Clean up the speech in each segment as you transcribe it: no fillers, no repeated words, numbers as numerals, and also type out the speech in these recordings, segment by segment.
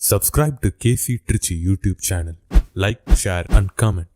Subscribe to KC Trichy YouTube channel. Like, share and comment.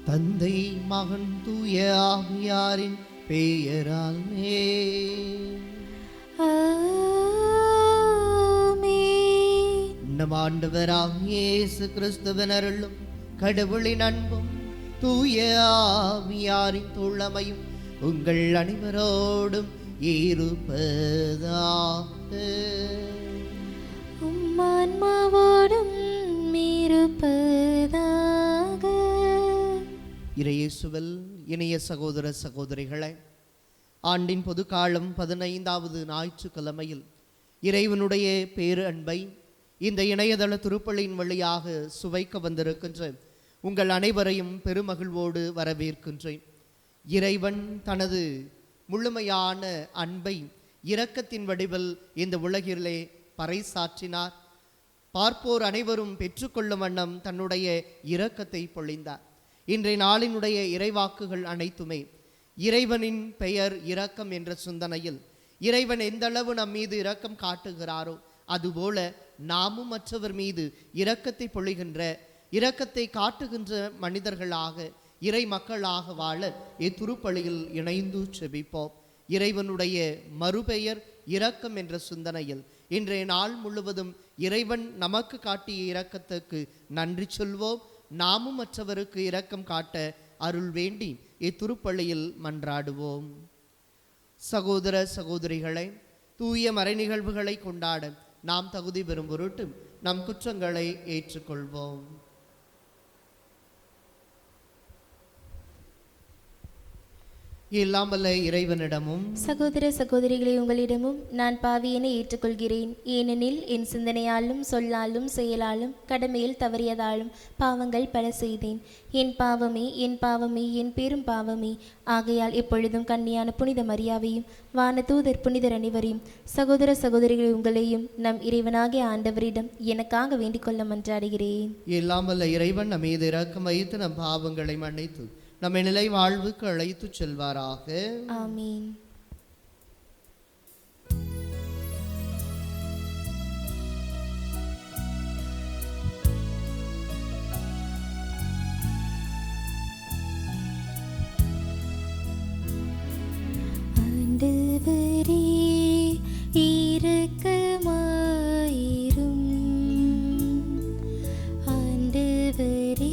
தந்தை மகன் தூய ஆவியாரின் பெயராலே நம் ஆண்டவராகிய இயேசு கிறிஸ்துவின் அருளும் கடவுளின் அன்பும் தூய ஆவியாரின் தோழமையும் உங்கள் அனைவரோடும் இருப்பதாக. உம்மான்மாவோடும் இருப்பதாக. இறையேசுவில் இணைய சகோதர சகோதரிகளை, ஆண்டின் பொது காலம் 15வது ஞாயிற்றுக்கிழமையில் இறைவனுடைய பேரு அன்பை இந்த இணையதள திருப்பலியின் வழியாக சுவைக்க வந்திருக்கின்ற உங்கள் அனைவரையும் பெருமகிழ்வோடு வரவேற்கின்றேன். இறைவன் தனது முழுமையான அன்பை இரக்கத்தின் வடிவில் இந்த உலகிலே பறைசாற்றினார். பார்ப்போர் அனைவரும் பெற்றுக்கொள்ளும் வண்ணம் தன்னுடைய இரக்கத்தை பொழிந்தார். இன்றைய நாளினுடைய இறைவாக்குகள் அனைத்துமே இறைவனின் பெயர் இரக்கம் என்ற சிந்தனையில் இறைவன் எந்த அளவு நம் மீது இரக்கம் காட்டுகிறாரோ அதுபோல நாமும் மற்றவர் மீது இரக்கத்தை பொழிகின்ற, இரக்கத்தை காட்டுகின்ற மனிதர்களாக, இறை மக்களாக வாழ இத்திருப்பலியில் இணைந்து செபிப்போம். இறைவனுடைய மறுபெயர் இரக்கம் என்ற சிந்தனையில் இன்றைய நாள் முழுவதும் இறைவன் நமக்கு காட்டிய இரக்கத்துக்கு நன்றி சொல்வோம். நாமும் மற்றவருக்கு இரக்கம் காட்ட அருள் வேண்டி இத்திருப்பலியில் மன்றாடுவோம். சகோதர சகோதரிகளை, தூய மறை நிகழ்வுகளை கொண்டாட நாம் தகுதி பெறும் பொருட்டு நம் குற்றங்களை ஏற்றுக்கொள்வோம். இல்லாமல்ல இறைவனிடமும் சகோதர சகோதரிகளை உங்களிடமும் நான் பாவியனை ஏற்றுக்கொள்கிறேன். ஏனெனில் என் சிந்தனையாலும் சொல்லாலும் செயலாலும் கடமையில் தவறியதாலும் பாவங்கள் பல செய்தேன். என் பாவமே என் பாவமே என் பெரும் பாவமே. ஆகையால் எப்பொழுதும் கன்னியான புனித மரியாவையும் வானதூதர் புனிதர் அனைவரையும் சகோதர சகோதரிகளை உங்களையும் நம் இறைவனாகிய ஆண்டவரிடம் எனக்காக வேண்டிக் கொள்ள மன்றாடுகிறேன். இல்லாமல்ல இறைவன் நம் மீது இரக்கம் வைத்து நம் பாவங்களை மன்னித்து நம்மை நிலை வாழ்வுக்கு அழைத்து செல்வாராக. ஆமீன். ஆண்டவரே இரக்கமாயிரும். ஆண்டவரே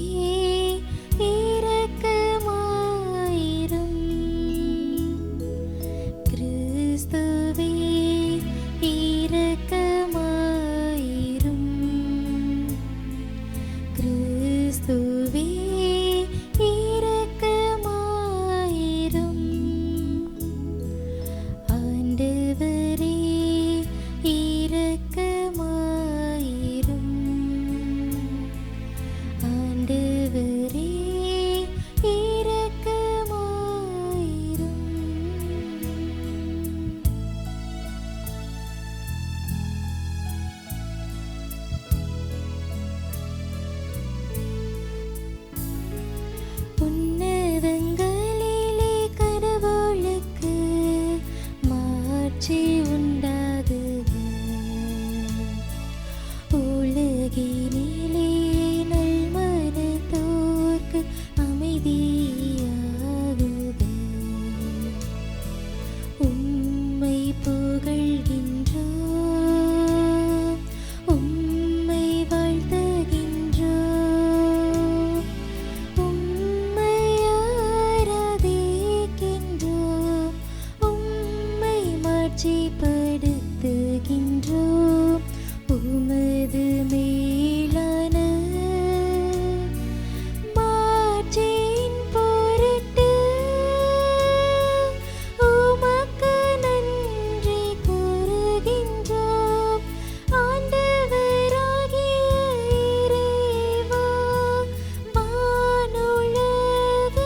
மாட்சிப்படுத்துகின்றோம் உமது மேலான மாட்சியின் பொருட்டு உமக்கு நன்றி கூறுகின்றோம். ஆண்டவராகிய இறைவா, வானுலக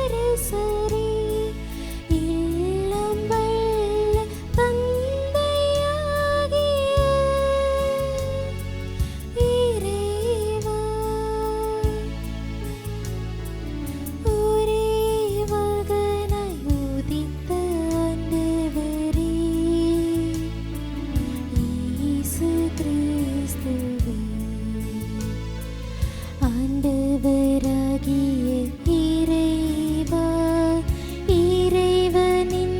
அரசரே, எல்லாம் வல்ல தந்தையாகிய இறைவா, ஒரே மகனாய் உதித்த ஆண்டவரே, இயேசு கிறிஸ்துவே, ஆண்டவராகிய இறைவா, இறைவனின்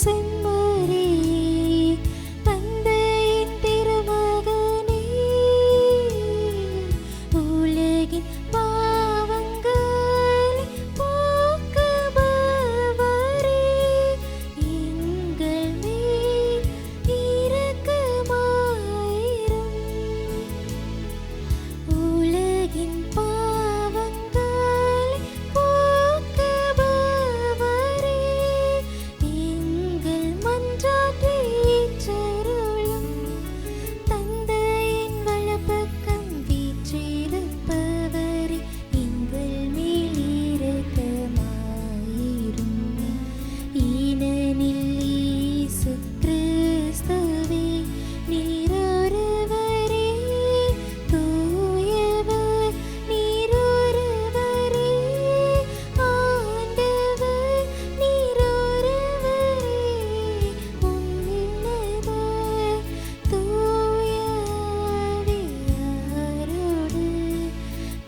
செம்மறி, தந்தையின் திருமகனே, உலகின் பாவங்களை போக்குபவரே, எங்கள் மேல் இரக்கமாயிரும். உலகின் பாவங்களை போக்குபவரே, எங்கள் மன்றாட்டை ஏற்றருளும். தந்தையின் வலப்பக்கம் வீற்றிருப்பவரே, எங்கள் மேல் இரக்கமாயிரும். ஏனெனில் இயேசு கிறிஸ்துவே, நீர் ஒருவரே தூயவர், நீர் ஒருவரே ஆண்டவர், நீர் ஒருவரே உன்னதர். தூய ஆவியாரோடு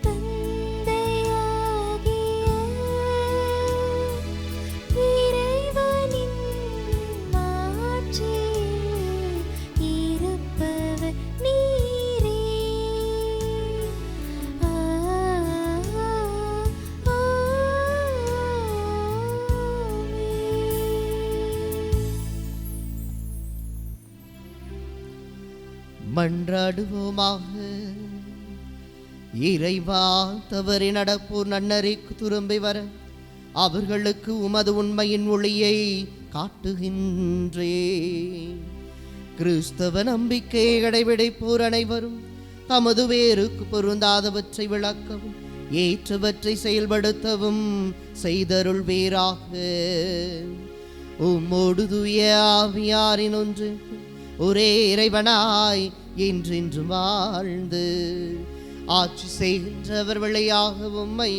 தந்தையாகிய இறைவனின் மாட்சியில் இருப்பவர் நீரே. மன்றாடுவோமாக. இறைவா, தவறி நடப்போர் நன்னறிக்கு திரும்பி வர அவர்களுக்கு உமது உண்மையின் ஒளியை காட்டுகின்றே. கிறிஸ்தவ நம்பிக்கையை கடைபிடிப்போர் அனைவரும் தமது வேருக்கு பொருந்தாதவற்றை விளக்கவும் ஏற்றவற்றை செயல்படுத்தவும் செய்தருள் வேறாக. உம்மோடு தூய ஆவியாரின் ஒன்று ஒரே இறைவனாய் என்றென்று வாழ்ந்து ஆட்சி செய்கின்றவர் வழியாக உம்மை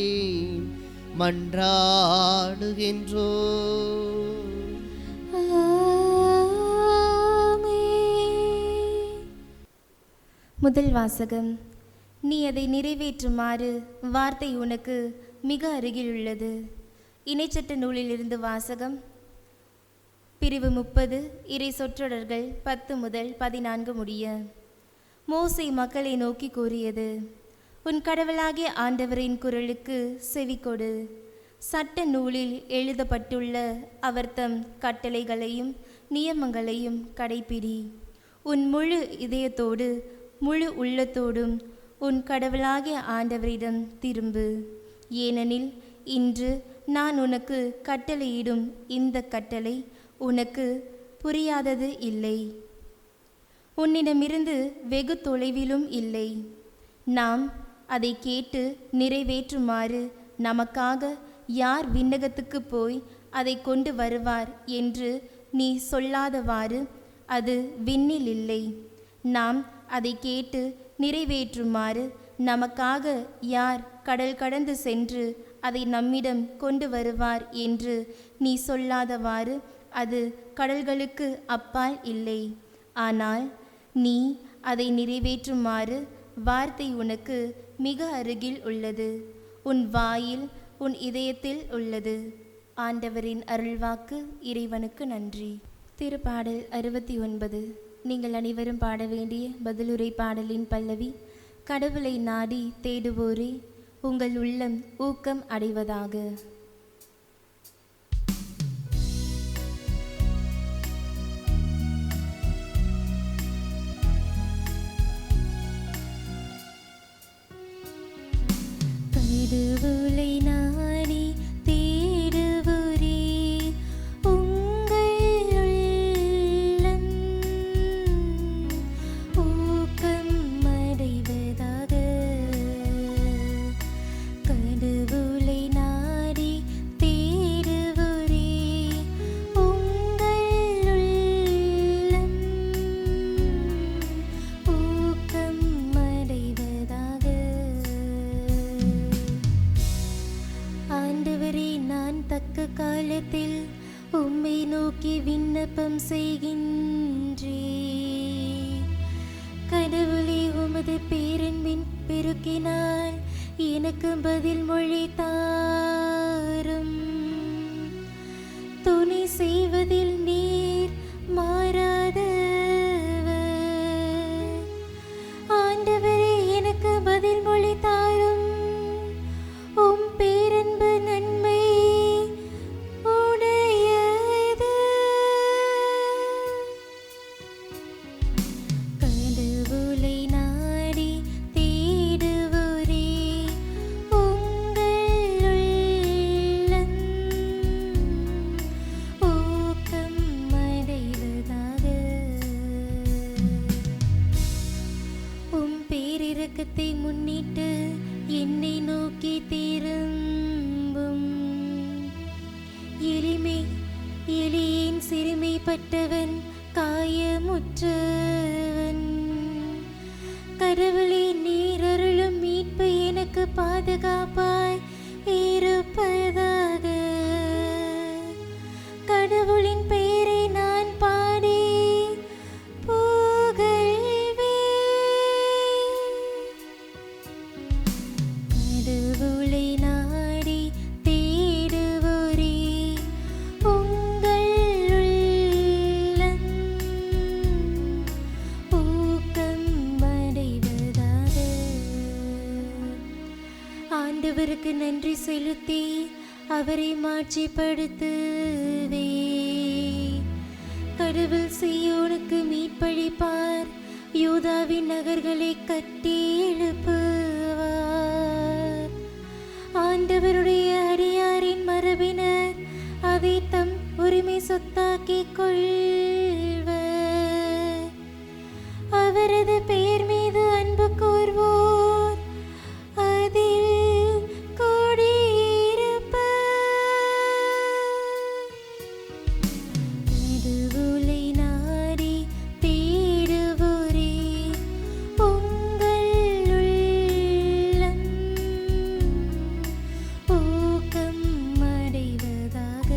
மன்றாடுகின்றோ. முதல் வாசகம். நீ அதை நிறைவேற்றுமாறு வார்த்தை உனக்கு மிக அருகில் உள்ளது. இணைச்சட்ட நூலிலிருந்து வாசகம். பிரிவு 30, இறை சொற்றொடர்கள் 10 முதல் 14 முடிய. மோசே மக்களை நோக்கி கூறியது: உன் கடவுளாகிய ஆண்டவரின் குரலுக்கு செவிகொடு. சட்ட நூலில் எழுதப்பட்டுள்ள அவர்தம் கட்டளைகளையும் நியமங்களையும் கடைப்பிடி. உன் முழு இதயத்தோடு முழு உள்ளத்தோடும் உன் கடவுளாகிய ஆண்டவரிடம் திரும்பு. ஏனெனில் இன்று நான் உனக்கு கட்டளையிடும் இந்த கட்டளை உனக்கு புரியாதது இல்லை, உன்னிடமிருந்து வெகு தொலைவிலும் இல்லை. நாம் அதை கேட்டு நிறைவேற்றுமாறு நமக்காக யார் விண்ணகத்துக்கு போய் அதை கொண்டு வருவார் என்று நீ சொல்லாதவாறு அது விண்ணில் இல்லை. நாம் அதை கேட்டு நிறைவேற்றுமாறு நமக்காக யார் கடல் கடந்து சென்று அதை நம்மிடம் கொண்டு வருவார் என்று நீ சொல்லாதவாறு அது கடல்களுக்கு அப்பால் இல்லை. ஆனால் நீ அதை நிறைவேற்றுமாறு வார்த்தை உனக்கு மிக அருகில் உள்ளது, உன் வாயில் உன் இதயத்தில் உள்ளது. ஆண்டவரின் அருள்வாக்கு. இறைவனுக்கு நன்றி. திருப்பாடல் 69. நீங்கள் அனைவரும் பாட வேண்டிய பதிலுரை பாடலின் பல்லவி. கடவுளை நாடி தேடுவோரே, உங்கள் உள்ளம் ஊக்கம் அடைவதாக. கடவுளை நாடி தேடுவோரே, உங்கள் உள்ளம் ஊக்கம் அடைவதாக. கடவுளை நாடி தேடுவோரே, உங்கள் உள்ளம் ஊக்கம் அடைவதாக. ஆண்டவரே, நான் தக்க காலத்தில் உம்மை நோக்கி விண்ணப்பம் செய்கின்றேன். கடவுளே, உமது பேரன்பின் பெருக்கினால் எனக்கு பதில் மொழி தாரும். துணை செய்வதில் நீர் மாறாதவர். ஆண்டவரே, எனக்கு பதில் மொழி தாரும். உம் பேரன்பு நன்மை உடையது. கடவுளை நாடி தேடுவோரே, உங்கள் உள்ளம் ஊக்கம் அடைவதாக. உம் பேரிரக்கத்தை முன்னிட்டு என்னை நோக்கி திரும்பும். எளியேன் சிறுமைப்பட்டவன் காயமுற்றவன். கடவுளே, நீர் அருளும் மீட்பு எனக்கு பாதுகாப்பாய் இருப்பதாக. கடவுளின் பெயரை நான் பாடி கடவுளை நாடி தேடுவோரே, உங்கள் உள்ளம் ஊக்கம் அடைவதாக. ஆண்டவருக்கு நன்றி செலுத்தி அவரை மாட்சிப்படுத்துவே. கடவுள் சீயோனுக்கு மீட்பளிப்பார், யூதாவின் நகர்களை கட்டி எழுப்புவார். ஆண்டவருடைய அடியாரின் மரபினர் அதை தம் உரிமை சொத்தாக்கிக் கொள்வர். அவரது பெயர் மீது அன்பு கூர்வோர் அதில் குடியிருப்பர். கடவுளை நாடி தேடுவோரே, உங்கள் உள்ளம் ஊக்கம் அடைவதாக.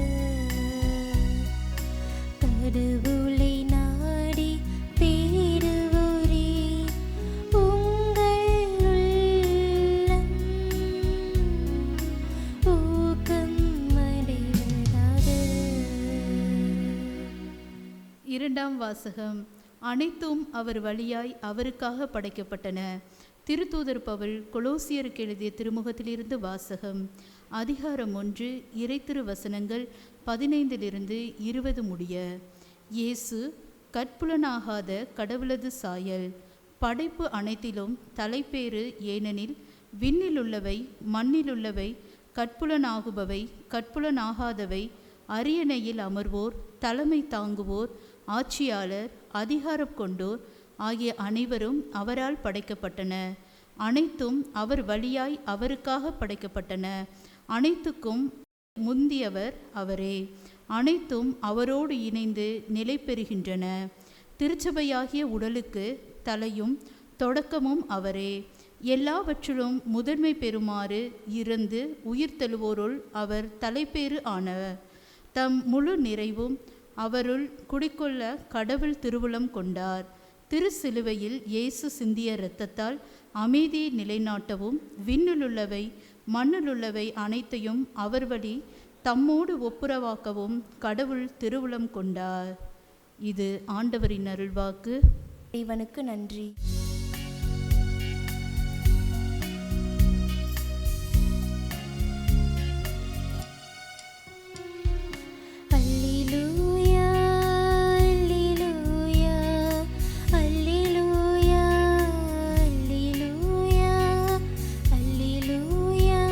கடவுளை நாடி தேடுவோரே, உங்கள் உள்ளம் ஊக்கம் அடைவதாக. இரண்டாம் வாசகம். அனைத்தும் அவர் வழியாய் அவருக்காக படைக்கப்பட்டன. திருத்தூதர் பவுல் கொலோசியருக்கு எழுதிய திருமுகத்திலிருந்து வாசகம். அதிகாரம் 1, இறைத்திரு வசனங்கள் 15 20 முடிய. இயேசு கற்புலனாகாத கடவுளது சாயல். படைப்பு அனைத்திலும் தலைப்பேறு. ஏனெனில் விண்ணிலுள்ளவை மண்ணிலுள்ளவை, கற்புலனாகுபவை கற்புலனாகாதவை, அரியணையில் அமர்வோர், தலைமை தாங்குவோர், ஆட்சியாளர், அதிகாரம் கொண்டோர் ஆகிய அனைவரும் அவரால் படைக்கப்பட்டன. அனைத்தும் அவர் வழியாய் அவருக்காக படைக்கப்பட்டன. அனைத்துக்கும் முந்தியவர் அவரே. அனைத்தும் அவரோடு இணைந்து நிலை பெறுகின்றன. திருச்சபையாகிய உடலுக்கு தலையும் தொடக்கமும் அவரே. எல்லாவற்றிலும் முதன்மை பெறுமாறு இறந்து உயிர் தெழுவோருள் அவர் தலைப்பேறு ஆனவர். தம் முழு நிறைவும் அவருள் குடிக்கொள்ள கடவுள் திருவுளம் கொண்டார். திருச்சிலுவையில் இயேசு சிந்திய இரத்தத்தால் அமைதியை நிலைநாட்டவும் விண்ணிலுள்ளவை மண்ணிலுள்ளவை அனைத்தையும் அவர் வழி தம்மோடு ஒப்புரவாக்கவும் கடவுள் திருவுளம் கொண்டார். இது ஆண்டவரின் அருள்வாக்கு. இறைவனுக்கு நன்றி. அல்லேலூயா, அல்லேலூயா, அல்லேலூயா, அல்லேலூயா,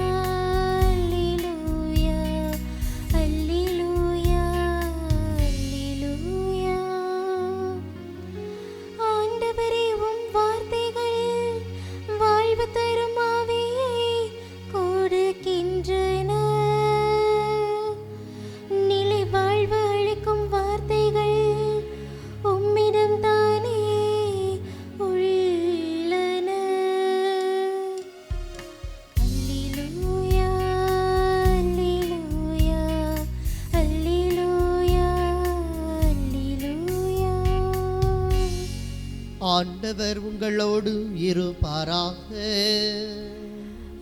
ஆண்டவர் உங்களோடு இருப்பாராக.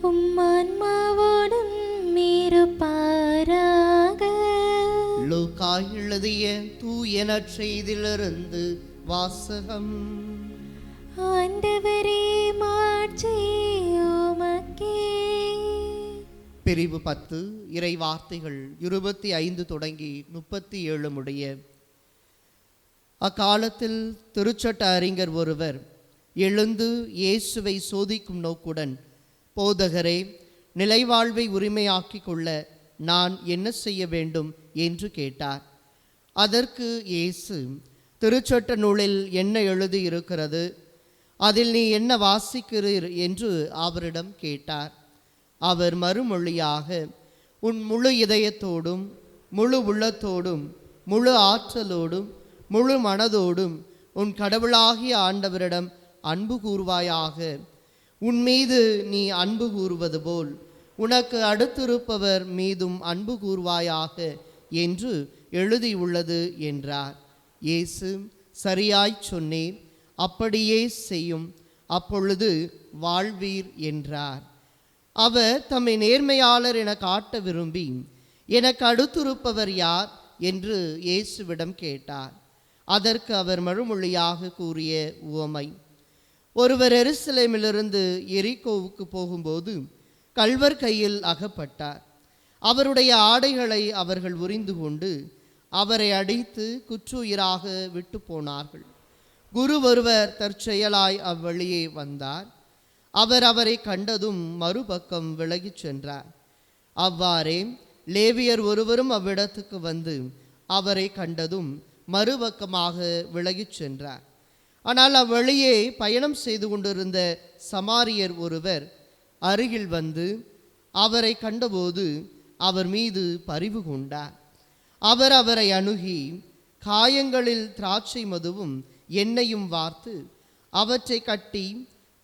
உம்மான்மாவோடும் இருப்பாராக. லூக்கா எழுதிய தூய நற்செய்தியிலிருந்து வாசகம். ஆண்டவரே மாட்சி உமக்கே. பிரிவு 10 இறை வார்த்தைகள் 25 தொடங்கி 37 முடிய. அக்காலத்தில் திருச்சட்ட அறிஞர் ஒருவர் எழுந்து இயேசுவை சோதிக்கும் நோக்குடன், போதகரே, நிலைவாழ்வை உரிமையாக்கிக் கொள்ள நான் என்ன செய்ய வேண்டும் என்று கேட்டார். அதற்கு இயேசு, திருச்சட்ட நூலில் என்ன எழுதி இருக்கிறது, அதில் நீ என்ன வாசிக்கிறீர் என்று அவரிடம் கேட்டார். அவர் மறுமொழியாக, உன் முழு இதயத்தோடும் முழு உள்ளத்தோடும் முழு ஆற்றலோடும் முழு மனதோடும் உன் கடவுளாகிய ஆண்டவரிடம் அன்பு கூர்வாயாக. உன் மீது நீ அன்பு கூறுவது போல் உனக்கு அடுத்திருப்பவர் மீதும் அன்பு கூர்வாயாக என்று எழுதியுள்ளது என்றார். இயேசு, சரியாய்ச் சொன்னீர், அப்படியே செய்யும், அப்பொழுது வாழ்வீர் என்றார். அவர் தம்மை நேர்மையாளர் என காட்ட விரும்பி, எனக்கு அடுத்திருப்பவர் யார் என்று இயேசுவிடம் கேட்டார். அதற்கு அவர் மறுமொழியாக கூறிய உவமை, ஒருவர் எருசலேமிலிருந்து எரிகோவுக்கு போகும்போது கள்வர் கையில் அகப்பட்டார். அவருடைய ஆடைகளை அவர்கள் உரிந்து கொண்டு அவரை அடித்து குற்றுயிராக விட்டு போனார்கள். குரு ஒருவர் தற்செயலாய் அவ்வழியே வந்தார். அவர் அவரை கண்டதும் மறுபக்கம் விலகிச் சென்றார். அவ்வாறே லேவியர் ஒருவரும் அவ்விடத்துக்கு வந்து அவரை கண்டதும் மறுபக்கமாக விலகிச் சென்றார். ஆனால் அவ்வழியே பயணம் செய்து கொண்டிருந்த சமாரியர் ஒருவர் அருகில் வந்து அவரை கண்டபோது அவர் மீது பரிவு கொண்டார். அவர் அவரை அணுகி காயங்களில் திராட்சை மதுவும் எண்ணெயும் வார்த்து அவற்றை கட்டி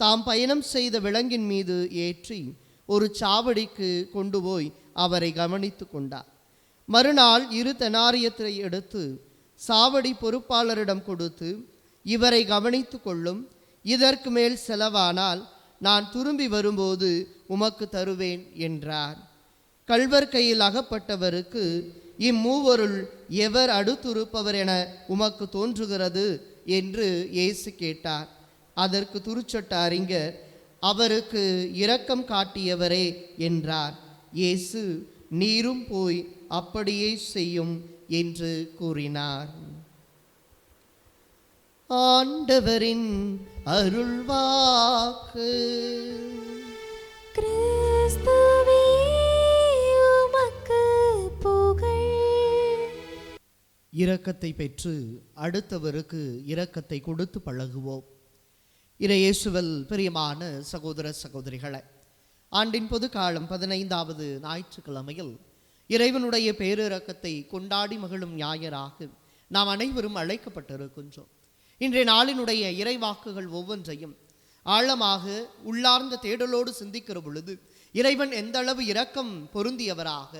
தாம் பயணம் செய்த விலங்கின் மீது ஏற்றி ஒரு சாவடிக்கு கொண்டு போய் அவரை கவனித்து கொண்டார். மறுநாள் 2 தெனாரியத்தை எடுத்து சாவடி பொறுப்பாளரிடம் கொடுத்து, இவரை கவனித்து கொள்ளும், இதற்கு மேல் செலவானால் நான் திரும்பி வரும்போது உமக்கு தருவேன் என்றார். கள்வர் கையில் அகப்பட்டவருக்கு, இம்மூவருள் எவர் அடுத்திருப்பவர் என உமக்கு தோன்றுகிறது என்று இயேசு கேட்டார். அதற்கு திருச்சட்ட அறிஞர், அவருக்கு இரக்கம் காட்டியவரே என்றார். இயேசு, நீரும் போய் அப்படியே செய்யும் என்று கூறினார். ஆண்டவரின் அருள்வாக்கு. கிறிஸ்துவே உமக்கு புகழ். இரக்கத்தை பெற்று அடுத்தவருக்கு இரக்கத்தை கொடுத்து பழகுவோம். இறையேசுவில் பிரியமான சகோதர சகோதரிகளை, ஆண்டின் பொதுக்காலம் 15வது ஞாயிற்றுக்கிழமையில் இறைவனுடைய பேரிரக்கத்தை கொண்டாடி மகிழும் ஞாயிறாக நாம் அனைவரும் அழைக்கப்பட்டிருக்கின்றோம். இன்றைய நாளினுடைய இறைவாக்குகள் ஒவ்வொன்றையும் ஆழமாக உள்ளார்ந்த தேடலோடு சிந்திக்கிற பொழுது இறைவன் எந்த அளவு இரக்கம் பொருந்தியவராக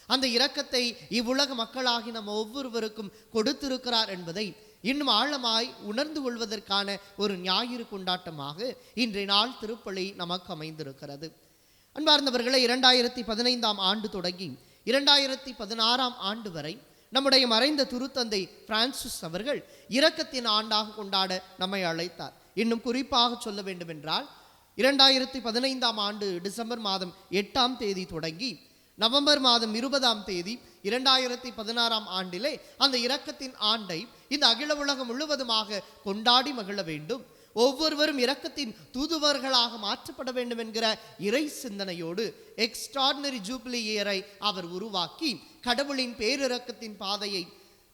அந்த இரக்கத்தை இவ்வுலக மக்களாகி நம்ம ஒவ்வொருவருக்கும் கொடுத்திருக்கிறார் என்பதை இன்னும் ஆழமாய் உணர்ந்து கொள்வதற்கான ஒரு ஞாயிறு கொண்டாட்டமாக இன்றைய நாள் திருப்பலி நமக்கு அமைந்திருக்கிறது. அன்பார்ந்தவர்களை, 2015ஆம் ஆண்டு தொடங்கி 2016ஆம் ஆண்டு வரை நம்முடைய மறைந்த திருத்தந்தை பிரான்சிஸ் அவர்கள் இரக்கத்தின் ஆண்டாக கொண்டாட நம்மை அழைத்தார். இன்னும் குறிப்பாக சொல்ல வேண்டும் என்றால் 2015ஆம் ஆண்டு டிசம்பர் மாதம் 8ஆம் தேதி தொடங்கி நவம்பர் மாதம் 20ஆம் தேதி 2016ஆம் ஆண்டிலே அந்த இரக்கத்தின் ஆண்டை இந்த அகில உலகம் முழுவதுமாக கொண்டாடி மகிழ வேண்டும், ஒவ்வொருவரும் இரக்கத்தின் தூதுவர்களாக மாற்றப்பட வேண்டும் என்கிற இறை சிந்தனையோடு எக்ஸ்ட்ராடினரி ஜூப்ளி இயரை அவர் உருவாக்கி கடவுளின் பேரிரக்கத்தின் பாதையை,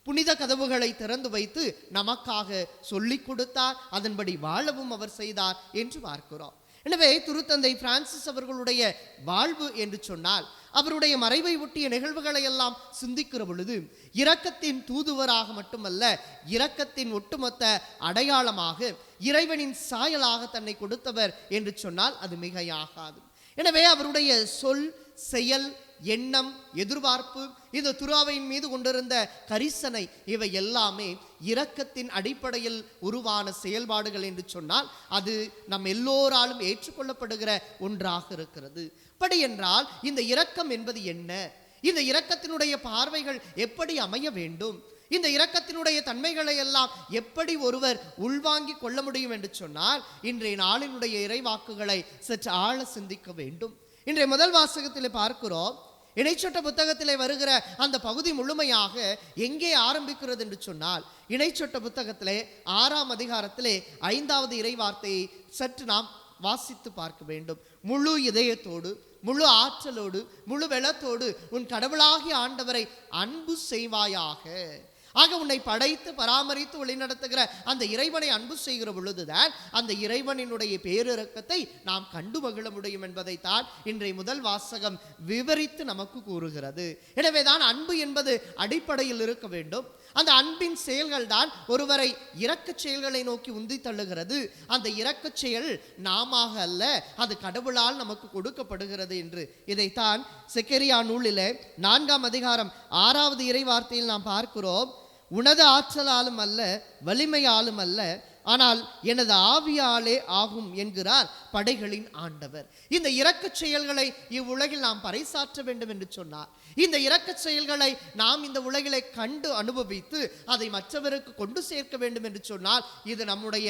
புனித கதவுகளை திறந்து வைத்து நமக்காக சொல்லிக் கொடுத்தார். அதன்படி வாழவும் அவர் செய்தார் என்று பார்க்கிறோம். எனவே திருத்தந்தை பிரான்சிஸ் அவர்களுடைய வாழ்வு என்று சொன்னால் அவருடைய மறைவை ஒட்டிய நிகழ்வுகளை எல்லாம் சிந்திக்கிற பொழுது இரக்கத்தின் தூதுவராக மட்டுமல்ல, இரக்கத்தின் ஒட்டுமொத்த அடையாளமாக இறைவனின் சாயலாக தன்னை கொடுத்தவர் என்று சொன்னால் அது மிகையாகாது. எனவே அவருடைய சொல், செயல், எண்ணம், எதிர்பார்ப்பு, இந்த துராவையின் மீது கொண்டிருந்த கரிசனை, இவை எல்லாமே இரக்கத்தின் அடிப்படையில் உருவான செயல்பாடுகள் என்று சொன்னால் அது நம் எல்லோராலும் ஏற்றுக்கொள்ளப்படுகிற ஒன்றாக இருக்கிறது. அப்படி என்றால் இந்த இரக்கம் என்பது என்ன? இந்த இரக்கத்தினுடைய பார்வைகள் எப்படி அமைய வேண்டும்? இந்த இரக்கத்தினுடைய தன்மைகளை எல்லாம் எப்படி ஒருவர் உள்வாங்கிக் கொள்ள முடியும் என்று சொன்னால் இன்றைய நாளினுடைய இறைவாக்குகளை சற்று ஆழ சிந்திக்க வேண்டும். இன்றைய முதல் வாசகத்தில் பார்க்கிறோம், இணைச்சட்ட புத்தகத்திலே வருகிற அந்த பகுதி முழுமையாக எங்கே ஆரம்பிக்கிறது என்று சொன்னால் இணைச்சட்ட புத்தகத்திலே 6ஆம் அதிகாரத்திலே 5வது இறைவார்த்தையை சற்று நாம் வாசித்து பார்க்க வேண்டும். முழு இதயத்தோடு, முழு ஆற்றலோடு, முழு வெள்ளத்தோடு உன் கடவுளாகிய ஆண்டவரை அன்பு செய்வாயாக. ஆக உன்னை படைத்து பராமரித்து வழிநடத்துகிற அந்த இறைவனை அன்பு செய்கிற பொழுதுதான் அந்த இறைவனினுடைய பேரிரக்கத்தை நாம் கண்டு மகிழ முடியும் என்பதைத்தான் இன்றைய முதல் வாசகம் விவரித்து நமக்கு கூறுகிறது. எனவேதான் அன்பு என்பது அடிப்படையில் இருக்க வேண்டும். அந்த அன்பின் செயல்கள் தான் ஒருவரை இரக்கச் செயல்களை நோக்கி உந்தி தள்ளுகிறது. அந்த இரக்கச் செயல் நாம அல்ல, அது கடவுளால் நமக்கு கொடுக்கப்படுகிறது என்று இதைத்தான் செக்கரியா நூலிலே 4ஆம் அதிகாரம் 6வது இறை வார்த்தையில் நாம் பார்க்கிறோம். உனது ஆற்றலாலும் அல்ல, வலிமையாலும் அல்ல, ஆனால் எனது ஆவியாலே ஆகும் என்கிறார் படைகளின் ஆண்டவர். இந்த இரக்கச் செயல்களை இவ்வுலகில் நாம் பறைசாற்ற வேண்டும் என்று சொன்னார். இந்த இரக்கச் செயல்களை நாம் இந்த உலகிலே கண்டு அனுபவித்து அதை மற்றவருக்கு கொண்டு சேர்க்க வேண்டும் என்று சொன்னால் இது நம்முடைய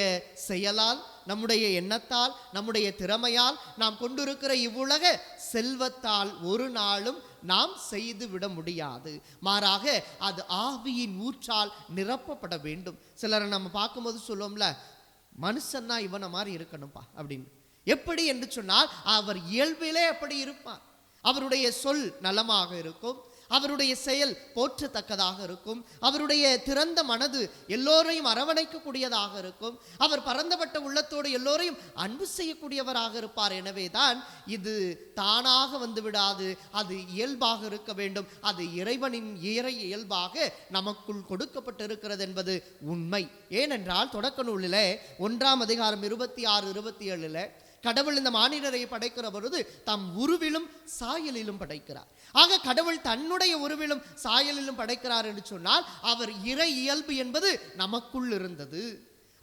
செயலால், நம்முடைய எண்ணத்தால், நம்முடைய திறமையால், நாம் கொண்டிருக்கிற இவ்வுலக செல்வத்தால் ஒரு நாளும் நாம் செய்து விட முடியாது. மாறாக அது ஆவியின் ஊற்றால் நிரப்பப்பட வேண்டும். சிலரை நம்ம பார்க்கும்போது சொல்லுவோம்ல, மனுஷன்னா இவனை மாதிரி இருக்கணும்பா அப்படின்னு. எப்படி என்று சொன்னால் அவர் இயல்பிலே அப்படி இருப்பார். அவருடைய சொல் நலமாக இருக்கும், அவருடைய செயல் போற்றத்தக்கதாக இருக்கும், அவருடைய திறந்த மனது எல்லோரையும் அரவணைக்கக்கூடியதாக இருக்கும், அவர் பரந்தப்பட்ட உள்ளத்தோடு எல்லோரையும் அன்பு செய்யக்கூடியவராக இருப்பார். எனவே தான் இது தானாக வந்து விடாது, அது இயல்பாக இருக்க வேண்டும். அது இறைவனின் இயல்பாக நமக்குள் கொடுக்கப்பட்டிருக்கிறது என்பது உண்மை. ஏனென்றால் தொடக்க நூலிலே 1ஆம் அதிகாரம் 26, 27 கடவுள் இந்த மானிடரை படைக்கிற பொழுது தம் உருவிலும் சாயலிலும் படைக்கிறார். ஆக கடவுள் தன்னுடைய உருவிலும் சாயலிலும் படைக்கிறார் என்று சொன்னால் அவர் இறை இயல்பு என்பது நமக்குள் இருந்தது.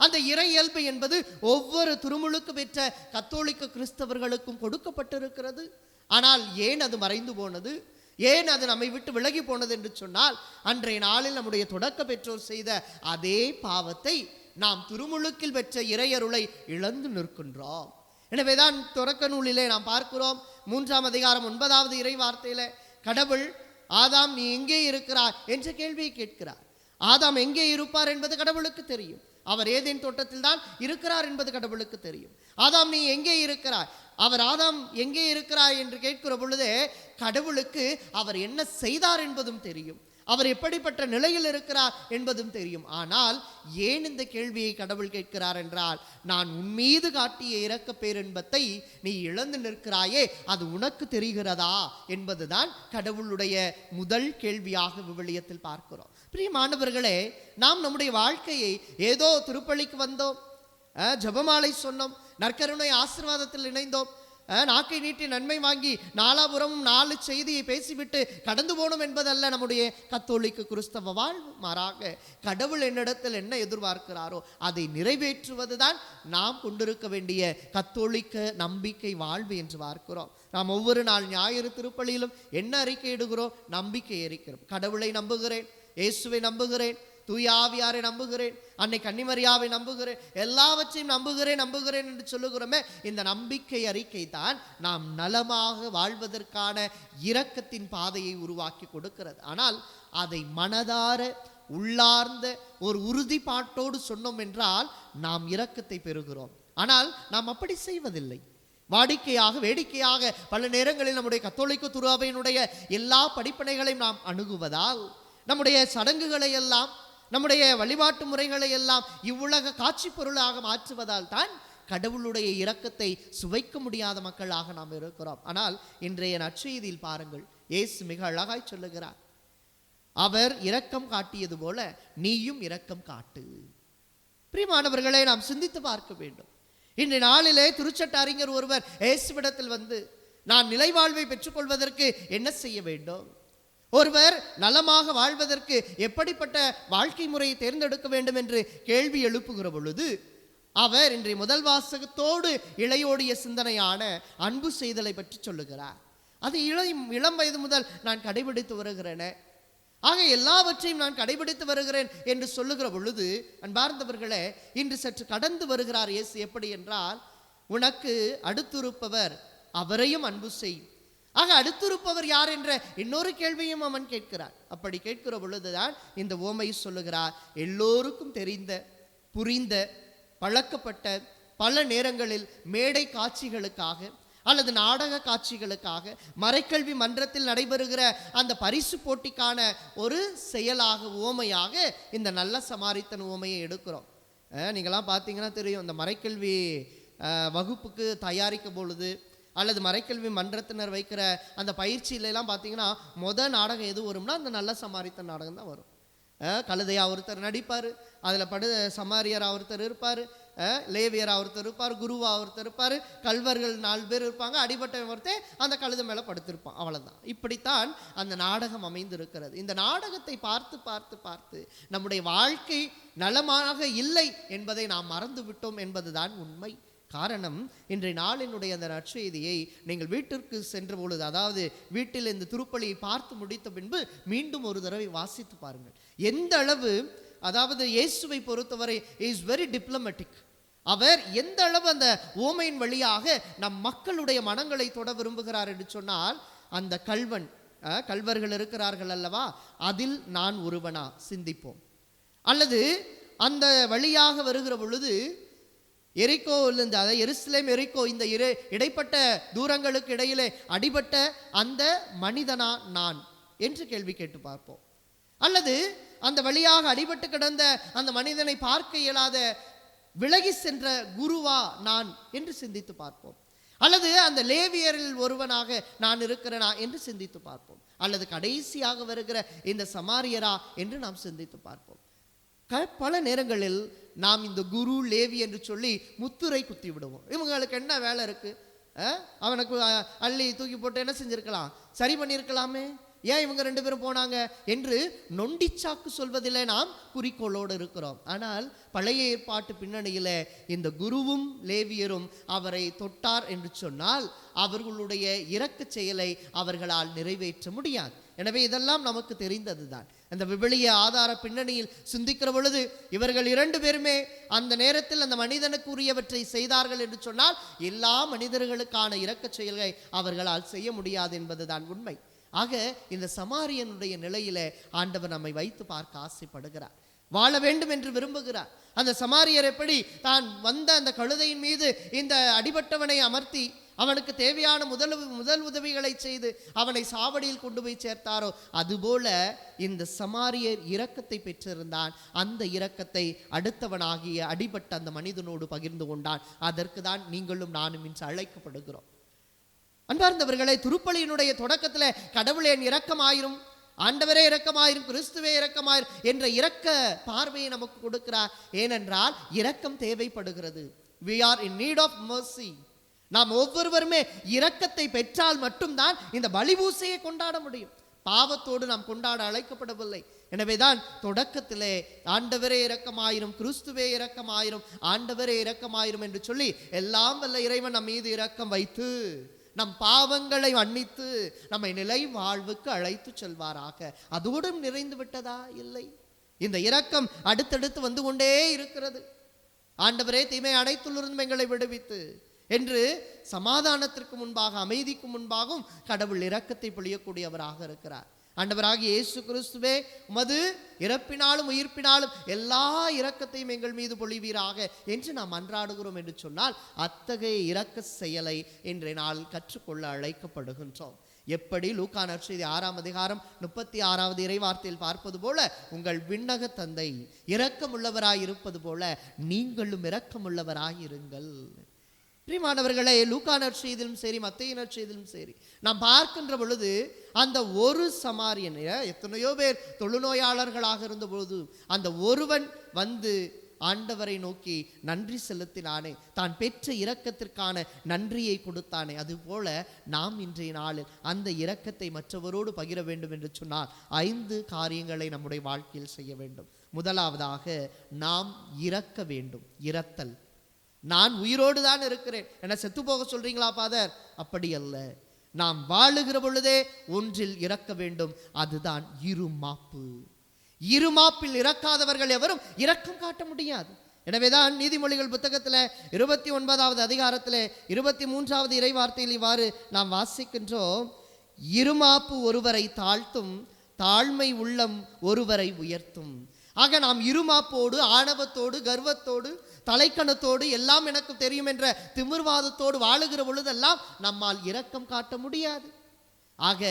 அந்த இறை இயல்பு என்பது ஒவ்வொரு திருமுழுக்கு பெற்ற கத்தோலிக்க கிறிஸ்தவர்களுக்கும் கொடுக்கப்பட்டிருக்கிறது. ஆனால் ஏன் அது மறைந்து போனது? ஏன் அது நம்மை விட்டு விலகி போனது என்று சொன்னால் அன்றைய நாளில் நம்முடைய தொடக்க பெற்றோர் செய்த அதே பாவத்தை நாம் திருமுழுக்கில் பெற்ற இறையருளை இழந்து நிற்கின்றோம். எனவேதான் தொடக்க நூலிலே நாம் பார்க்கிறோம் 3ஆம் அதிகாரம் 9வது இறை வார்த்தையில கடவுள் ஆதாம் நீ எங்கே இருக்கிறார் என்ற கேள்வியை கேட்கிறார். ஆதாம் எங்கே இருப்பார் என்பது கடவுளுக்கு தெரியும். அவர் ஏதேன் தோட்டத்தில் தான் இருக்கிறார் என்பது கடவுளுக்கு தெரியும். ஆதாம் நீ எங்கே இருக்கிறாய்? அவர் ஆதாம் எங்கே இருக்கிறாய் என்று கேட்கிற பொழுதே கடவுளுக்கு அவர் என்ன செய்தார் என்பதும் தெரியும், அவர் எப்படிப்பட்ட நிலையில் இருக்கிறார் என்பதும் தெரியும். ஆனால் ஏன் இந்த கேள்வியை கடவுள் கேட்கிறார் என்றால், நான் உன்மீது காட்டிய இரக்க பேரின்பத்தை நீ இழந்து நிற்கிறாயே, அது உனக்கு தெரிகிறதா என்பதுதான் கடவுளுடைய முதல் கேள்வியாக விவிலியத்தில் பார்க்கிறோம். பிரியமானவர்களே, நாம் நம்முடைய வாழ்க்கையை ஏதோ திருப்பலிக்கு வந்தோம், ஜெபமாலை சொன்னோம், நற்கருணை ஆசீர்வாதத்தில் இணைந்தோம், நாக்கை நீட்டி நன்மை வாங்கி நாலாபுரமும் 4 செய்தியை பேசிவிட்டு கடந்து போனோம் என்பதல்ல நம்முடைய கத்தோலிக்க கிறிஸ்தவ வாழ்வு. மாறாக கடவுள் என்னிடத்தில் என்ன எதிர்பார்க்கிறாரோ அதை நிறைவேற்றுவதுதான் நாம் கொண்டிருக்க வேண்டிய கத்தோலிக்க நம்பிக்கை வாழ்வு என்று பார்க்கிறோம். நாம் ஒவ்வொரு நாள் ஞாயிறு திருப்பலியிலும் என்ன அறிக்கை இடுகிறோம்? நம்பிக்கை அறிக்கிறோம். கடவுளை நம்புகிறேன், இயேசுவை நம்புகிறேன், தூய ஆவியாரை நம்புகிறேன், அன்னை கன்னிமரியாவை நம்புகிறேன், எல்லாவற்றையும் நம்புகிறேன் என்று சொல்லுகிறோமே. இந்த நம்பிக்கை அறிக்கை தான் நாம் நலமாக வாழ்வதற்கான இரக்கத்தின் பாதையை உருவாக்கி கொடுக்கிறது. ஆனால் அதை மனதார உள்ளார்ந்த ஒரு உறுதிப்பாட்டோடு சொன்னோம் என்றால் நாம் இரக்கத்தை பெறுகிறோம். ஆனால் நாம் அப்படி செய்வதில்லை. வாடிக்கையாக வேடிக்கையாக பல நேரங்களில் நம்முடைய கத்தோலிக்க துறவையினுடைய எல்லா படிப்பனைகளையும் நாம் அணுகுவதால், நம்முடைய சடங்குகளை எல்லாம், நம்முடைய வழிபாட்டு முறைகளை எல்லாம் இவ்வுலக காட்சி பொருளாக மாற்றுவதால் தான் கடவுளுடைய இரக்கத்தை சுவைக்க முடியாத மக்களாக நாம் இருக்கிறோம். ஆனால் இன்றைய நற்செய்தியில் பாருங்கள், இயேசு மிக அழகாய் சொல்லுகிறார், அவர் இரக்கம் காட்டியது போல நீயும் இரக்கம் காட்டு. பிரியமானவர்களை, நாம் சிந்தித்து பார்க்க வேண்டும். இன்றைய நாளிலே திருச்சட்ட அறிஞர் ஒருவர் இயேசுவிடத்தில் வந்து, நான் நிலைவாழ்வை பெற்றுக்கொள்வதற்கு என்ன செய்ய வேண்டும்? ஒருவர் நலமாக வாழ்வதற்கு எப்படிப்பட்ட வாழ்க்கை முறையை தேர்ந்தெடுக்க வேண்டும் என்று கேள்வி எழுப்புகிற பொழுது அவர் இன்றைய முதல் வாசகத்தோடு இளையோடிய சிந்தனையான அன்பு செய்தலை பற்றி சொல்லுகிறார். அது இளம் வயது முதல் நான் கடைபிடித்து வருகிறேனே, ஆக எல்லாவற்றையும் நான் கடைபிடித்து வருகிறேன் என்று சொல்லுகிற பொழுது, அன்பார்ந்தவர்களே, இன்று சற்று கடந்து வருகிறார் இயேசு. எப்படி என்றால், உனக்கு அடுத்திருப்பவர் அவரையும் அன்பு செய். ஆக அடுத்திருப்பவர் யார் என்ற இன்னொரு கேள்வியும் அவன் கேட்கிறார். அப்படி கேட்கிற பொழுதுதான் இந்த உவமையை சொல்லுகிறார். எல்லோருக்கும் தெரிந்த, புரிந்த, பழக்கப்பட்ட, பல நேரங்களில் மேடை காட்சிகளுக்காக அல்லது நாடக காட்சிகளுக்காக மறைக்கல்வி மன்றத்தில் நடைபெறுகிற அந்த பரிசு போட்டிக்கான ஒரு செயலாக, உவமையாக இந்த நல்ல சமாரித்தன் உவமையை எடுக்கிறோம். நீங்களாம் பார்த்தீங்கன்னா தெரியும், இந்த மறைக்கல்வி வகுப்புக்கு தயாரிக்கும் பொழுது அல்லது மறைக்கல்வி மன்றத்தினர் வைக்கிற அந்த பயிற்சியிலலாம் பார்த்தீங்கன்னா முதல் நாடகம் எது வரும்னா அந்த நல்ல சமாரித்தன் நாடகம் தான் வரும். கழுதையா ஒருத்தர் நடிப்பார், அதில் சமாரியரா ஒருத்தர் இருப்பார், லேவியரா ஒருத்தர் இருப்பார், குருவா ஒருத்தர் இருப்பார், கல்வர்கள் 4 பேர் இருப்பாங்க, அடிபட்ட ஒருத்தர் அந்த கழுதை மேலே படுத்திருப்பான். அவ்வளோதான். இப்படித்தான் அந்த நாடகம் அமைந்திருக்கிறது. இந்த நாடகத்தை பார்த்து பார்த்து பார்த்து நம்முடைய வாழ்க்கை நலமாக இல்லை என்பதை நாம் மறந்து விட்டோம் என்பதுதான் உண்மை. காரணம், இன்றைய நாளினுடைய அந்த நற்செய்தியை நீங்கள் வீட்டிற்கு சென்ற பொழுது, அதாவது வீட்டில் இந்த திருப்பலியை பார்த்து முடித்த பின்பு மீண்டும் ஒரு தடவை வாசித்து பாருங்கள். எந்த அளவு, அதாவது இயேசுவை பொறுத்தவரை இஸ் வெரி டிப்ளமேட்டிக். அவர் எந்த அளவு அந்த உவமையின் வழியாக நம் மக்களுடைய மனங்களை தொட விரும்புகிறார் என்று சொன்னால், அந்த கல்வர்கள் இருக்கிறார்கள் அல்லவா, அதில் நான் ஒருவனா சிந்திப்போம். அல்லது அந்த வழியாக வருகிற பொழுது எரிகோவிலிருந்து, அதாவது எருசலேம் எரிகோ, இந்த இடைப்பட்ட தூரங்களுக்கு இடையிலே அடிபட்ட அந்த மனிதனா நான் என்று கேள்வி கேட்டு பார்ப்போம். அல்லது அந்த வழியாக அடிபட்டு கிடந்த அந்த மனிதனை பார்க்க இயலாத விலகி சென்ற குருவா நான் என்று சிந்தித்து பார்ப்போம். அல்லது அந்த லேவியரில் ஒருவனாக நான் இருக்கிறேனா என்று சிந்தித்து பார்ப்போம். அல்லது கடைசியாக வருகிற இந்த சமாரியரா என்று நாம் சிந்தித்து பார்ப்போம். பல நேரங்களில் நாம் இந்த குரு, லேவி என்று சொல்லி முத்துரை குத்தி விடுவோம். இவங்களுக்கு என்ன வேலை இருக்கு? அவனுக்கு அள்ளி தூக்கி போட்டு என்ன செஞ்சிருக்கலாம், சரி பண்ணியிருக்கலாமே, ஏன் இவங்க 2 பேரும் போனாங்க என்று நொண்டிச்சாக்கு சொல்வதில் நாம் குறிக்கோளோடு இருக்கிறோம். ஆனால் பழைய ஏற்பாட்டு பின்னணியில் இந்த குருவும் லேவியரும் அவரை தொட்டார் என்று சொன்னால் அவர்களுடைய இரக்க செயலை அவர்களால் நிறைவேற்ற முடியாது. எனவே இதெல்லாம் நமக்கு தெரிந்தது தான். அந்த விவிலிய ஆதார பின்னணியில் சிந்திக்கிற பொழுது இவர்கள் 2 பேருமே அந்த நேரத்தில் அந்த மனிதனுக்குரியவற்றை செய்தார்கள் என்று சொன்னால் எல்லா மனிதர்களுக்கான இரக்க செயல்களை அவர்களால் செய்ய முடியாது என்பதுதான் உண்மை. ஆக இந்த சமாரியனுடைய நிலையில ஆண்டவர் நம்மை வைத்து பார்க்க ஆசைப்படுகிறார், வாழ வேண்டும் என்று விரும்புகிறார். அந்த சமாரியர் எப்படி தான் வந்த அந்த கழுதையின் மீது இந்த அடிபட்டவனை அமர்த்தி அவனுக்கு தேவையான முதல் உதவிகளை செய்து அவனை சாவடியில் கொண்டு போய் சேர்த்தாரோ, அதுபோல இந்த சமாரியர் இரக்கத்தை பெற்றிருந்தான். அந்த இரக்கத்தை அடுத்தவனாகிய அடிபட்ட அந்த மனிதனோடு பகிர்ந்து கொண்டான். அதற்கு தான் நீங்களும் நானும் இன்று அழைக்கப்படுகிறோம். அன்பார்ந்தவர்களே, திருப்பலியினுடைய தொடக்கத்தில் கடவுளே இரக்கமாயிரும், ஆண்டவரே இரக்கமாயிரும், கிறிஸ்துவே இரக்கமாயிரும் என்ற இரக்க பார்வையை நமக்கு கொடுக்கிறார். ஏனென்றால் இரக்கம் தேவைப்படுகிறது. we are in need of mercy. நாம் ஒவ்வொருவருமே இரக்கத்தை பெற்றால் மட்டும்தான் இந்த பலிபூசையை கொண்டாட முடியும். பாவத்தோடு நாம் கொண்டாட அழைக்கப்படவில்லை. எனவேதான் தொடக்கத்திலே ஆண்டவரே இரக்கமாயிரும், கிறிஸ்துவே இரக்கமாயிரும், ஆண்டவரே இரக்கமாயிரும் என்று சொல்லி எல்லாம் வல்ல இறைவன் நம் மீது இரக்கம் வைத்து நம் பாவங்களை மன்னித்து நம்மை நிலை வாழ்வுக்கு அழைத்து செல்வாராக. அதோடும் நிறைந்து விட்டதா? இல்லை. இந்த இரக்கம் அடுத்தடுத்து வந்து கொண்டே இருக்கிறது. ஆண்டவரே தீமை அனைத்திலிருந்தும் எங்களை விடுவித்து என்று சமாதானத்திற்கு முன்பாக, அமைதிக்கு முன்பாகவும் கடவுள் இரக்கத்தை பொழியக்கூடியவராக இருக்கிறார். ஆண்டவராகிய இயேசு கிறிஸ்துவே, உமது இறப்பினாலும் உயிர்ப்பினாலும் எல்லா இரக்கத்தையும் எங்கள் மீது பொழிவீராக என்று நாம் அன்றாடுகிறோம் என்று சொன்னால் அத்தகைய இரக்க செயலை இன்றைய நாள் கற்றுக்கொள்ள அழைக்கப்படுகின்றோம். எப்படி லூக்கா நற்செய்தி 6ஆம் அதிகாரம் 36வது இறைவார்த்தையில் பார்ப்பது போல, உங்கள் விண்ணக தந்தை இரக்கமுள்ளவராய் இருப்பது போல நீங்களும் இரக்கமுள்ளவராயிருங்கள். பிரியமானவர்களே, லூக்கா நற்செய்தியிலும் சரி, மத்தேயு நற்செய்தியிலும் சரி நாம் பார்க்கின்ற பொழுது அந்த ஒரு சமாரியன், எத்தனையோ பேர் தொழுநோயாளர்களாக இருந்த பொழுது அந்த ஒருவன் வந்து ஆண்டவரை நோக்கி நன்றி செலுத்தினானே, தான் பெற்ற இரக்கத்திற்கான நன்றியை கொடுத்தானே, அதுபோல நாம் இன்றைய நாளில் அந்த இரக்கத்தை மற்றவரோடு பகிர வேண்டும் என்று சொன்னால் 5 காரியங்களை நம்முடைய வாழ்க்கையில் செய்ய வேண்டும். முதலாவதாக நாம் இரக்க வேண்டும். இரத்தல். நான் உயிரோடு தான் இருக்கிறேன், என்ன செத்து போக சொல்றீங்களா ஃபாதர்? அப்படி அல்ல. நாம் வாழுகிற பொழுதே ஒன்றில் இரக்க வேண்டும், அதுதான் இருமாப்பு. இருமாப்பில் இறக்காதவர்கள் எவரும் இரக்கம் காட்ட முடியாது. எனவேதான் நீதிமொழிகள் புத்தகத்தில் 29வது அதிகாரத்தில் 23வது இறைவார்த்தையில் இவ்வாறு நாம் வாசிக்கின்றோம், இருமாப்பு ஒருவரை தாழ்த்தும், தாழ்மை உள்ளம் ஒருவரை உயர்த்தும். ஆக நாம் இருமாப்போடு, ஆணவத்தோடு, கர்வத்தோடு, தலைக்கணத்தோடு, எல்லாம் எனக்கு தெரியும் என்ற திமிர்வாதத்தோடு வாழுகிற பொழுதெல்லாம் நம்மால் இரக்கம் காட்ட முடியாது. ஆக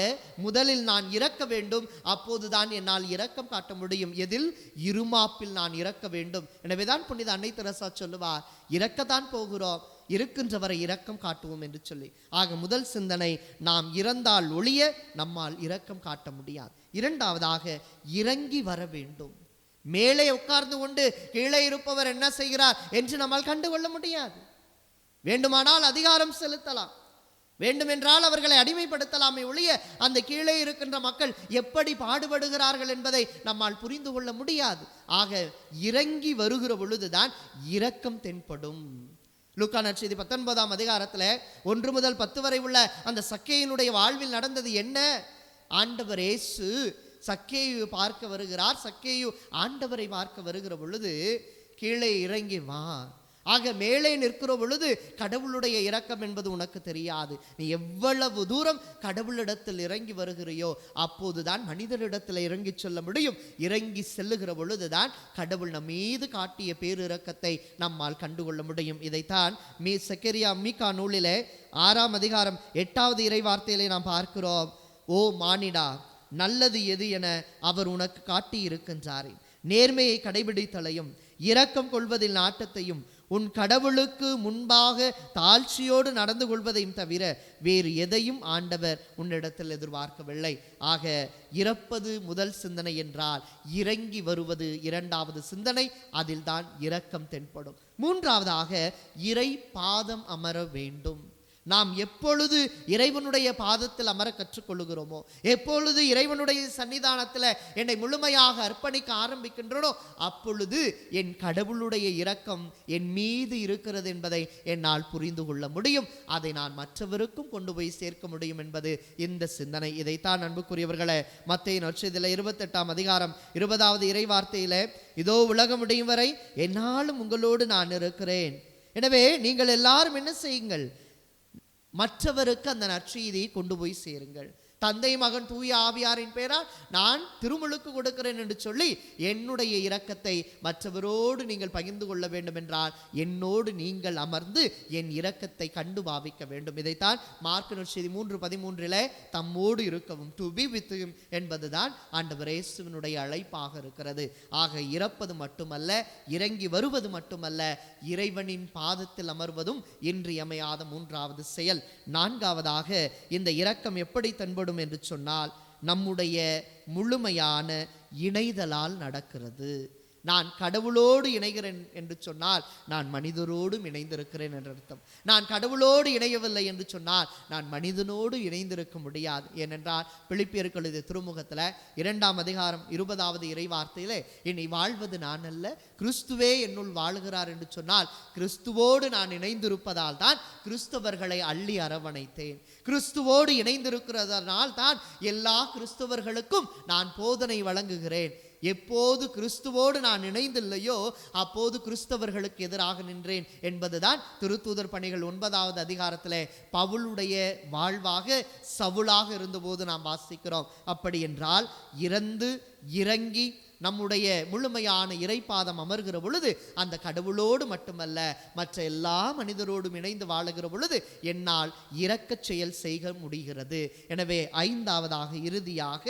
முதலில் நான் இறக்க வேண்டும், அப்போதுதான் என்னால் இரக்கம் காட்ட முடியும். எதில்? இருமாப்பில் நான் இறக்க வேண்டும். எனவேதான் புனித அன்னை தெரசா சொல்லுவார், இறக்கத்தான் போகிறோம், இருக்கின்றவரை இரக்கம் காட்டுவோம் என்று சொல்லி. ஆக முதல் சிந்தனை, நாம் இறந்தால் ஒழிய நம்மால் இரக்கம் காட்ட முடியாது. இரண்டாவதாக இறங்கி வர வேண்டும். மேலே உட்கார்ந்து கொண்டு கீழே இருப்பவர் என்ன செய்கிறார் என்று நம்மால் கண்டுகொள்ள முடியாது. வேண்டுமானால் அதிகாரம் செலுத்தலாம், வேண்டுமென்றால் அவர்களை அடிமைப்படுத்தலாமே ஒழிய அந்த கீழே இருக்கின்ற மக்கள் எப்படி பாடுபடுகிறார்கள் என்பதை நம்மால் புரிந்து கொள்ள முடியாது. ஆக இறங்கி வருகிற பொழுதுதான் இரக்கம் தென்படும். லூக்கா நற்செய்தி 19ஆம் அதிகாரத்தில் 1 முதல் 10 வரை உள்ள அந்த சக்கேயினுடைய வாழ்வில் நடந்தது என்ன? ஆண்டவர் இயேசு சக்கேயு பார்க்க வருகிறார். சக்கேயு ஆண்டவரை பார்க்க வருகிற பொழுது, கீழே இறங்கி வா. ஆக மேலே நிற்கிற பொழுது கடவுளுடைய இரக்கம் என்பது உனக்கு தெரியாது. நீ எவ்வளவு தூரம் கடவுளிடத்தில் இறங்கி வருகிறையோ அப்போதுதான் மனிதரிடத்தில் இறங்கி செல்ல முடியும். இறங்கி செல்லுகிற பொழுதுதான் கடவுள் நம் மீது காட்டிய பேரிரக்கத்தை நம்மால் கண்டுகொள்ள முடியும். இதைத்தான் செக்கரியா மீகா நூலிலே 6ஆம் அதிகாரம் 8வது இறை வார்த்தையிலே நாம் பார்க்கிறோம். ஓ மானிடா, நல்லது எது என அவர் உனக்கு காட்டி இருக்கின்றாரே, நேர்மையை கடைபிடித்தலையும் இரக்கம் கொள்வதில் நாட்டத்தையும் உன் கடவுளுக்கு முன்பாக தாழ்ச்சியோடு நடந்து கொள்வதையும் தவிர வேறு எதையும் ஆண்டவர் உன்னிடத்தில் எதிர்பார்க்கவில்லை. ஆக இறப்பது முதல் சிந்தனை என்றால், இறங்கி வருவது 2வது சிந்தனை. அதில் தான் இரக்கம் தென்படும். 3வதாக இறை பாதம் அமர வேண்டும். நாம் எப்பொழுது இறைவனுடைய பாதத்தில் அமர கற்றுக்கொள்ளுகிறோமோ, எப்பொழுது இறைவனுடைய சன்னிதானத்தில் என்னை முழுமையாக அர்ப்பணிக்க ஆரம்பிக்கின்றனோ, அப்பொழுது என் கடவுளுடைய இரக்கம் என் மீது இருக்கிறது என்பதை என்னால் புரிந்து கொள்ள முடியும். அதை நான் மற்றவருக்கும் கொண்டு போய் சேர்க்க முடியும் என்பது இந்த சிந்தனை. இதைத்தான் அன்புக்குரியவர்களே, மத்தேயு நற்செய்தியில் 28ஆம் அதிகாரம் 20வது இறை வார்த்தையில, இதோ உலகம் முடியும் வரை என்னாலும் உங்களோடு நான் இருக்கிறேன். எனவே நீங்கள் எல்லாரும் என்ன செய்யுங்கள்? மற்றவருக்கு அந்த நற்செய்தியை கொண்டு போய் சேருங்கள். தந்தை மகன் தூய ஆவியாரின் பெயரால் நான் திருமுழுக்கு கொடுக்கிறேன் என்று சொல்லி என்னுடைய இரக்கத்தை மற்றவரோடு நீங்கள் பகிர்ந்து கொள்ள வேண்டும் என்றால் என்னோடு நீங்கள் அமர்ந்து என் இரக்கத்தை கண்டு பாவிக்க வேண்டும். இதைத்தான் மார்க்கு நற்செய்தி 3:13 தம்மோடு இருக்கவும், டு பி வித் ஹிம் என்பதுதான் ஆண்டவர் இயேசுவினுடைய அழைப்பாக இருக்கிறது. ஆக இறப்பது மட்டுமல்ல, இறங்கி வருவது மட்டுமல்ல, இறைவனின் பாதத்தில் அமர்வதும் இன்றியமையாத 3வது செயல். 4வதாக இந்த இரக்கம் எப்படி தென்படும் என்று சொன்னால், நம்முடைய முழுமையான இணைதலால் நடக்கிறது. நான் கடவுளோடு இணைகிறேன் என்று சொன்னால் நான் மனிதரோடும் இணைந்திருக்கிறேன் என்ற அர்த்தம். நான் கடவுளோடு இணையவில்லை என்று சொன்னால் நான் மனிதனோடு இணைந்திருக்க முடியாது. ஏனென்றால் பிலிப்பியருக்கு எழுதிய திருமுகத்தில் 2ஆம் அதிகாரம் 20வது இறை வார்த்தையிலே, இனி வாழ்வது நான் அல்ல, கிறிஸ்துவே என்னுள் வாழுகிறார் என்று சொன்னால், கிறிஸ்துவோடு நான் இணைந்திருப்பதால் தான் கிறிஸ்தவர்களை அள்ளி அரவணைத்தேன். கிறிஸ்துவோடு இணைந்திருக்கிறதனால் தான் எல்லா கிறிஸ்தவர்களுக்கும் நான் போதனை வழங்குகிறேன். எப்போது கிறிஸ்துவோடு நான் இணைந்தில்லையோ அப்போது கிறிஸ்தவர்களுக்கு எதிராக நின்றேன் என்பதுதான் திருத்தூதர் பணிகள் 9வது அதிகாரத்திலே பவுலுடைய வாழ்வாக சவுலாக இருந்தபோது நாம் வாசிக்கிறோம். அப்படி என்றால் இறந்து இறங்கி நம்முடைய முழுமையான இறைப்பாதம் அமர்கிற பொழுது அந்த கடவுளோடு மட்டுமல்ல மற்ற எல்லா மனிதரோடும் இணைந்து வாழுகிற பொழுது என்னால் இரக்கச் செயல் செய்ய முடிகிறது. எனவே 5வதாக இறுதியாக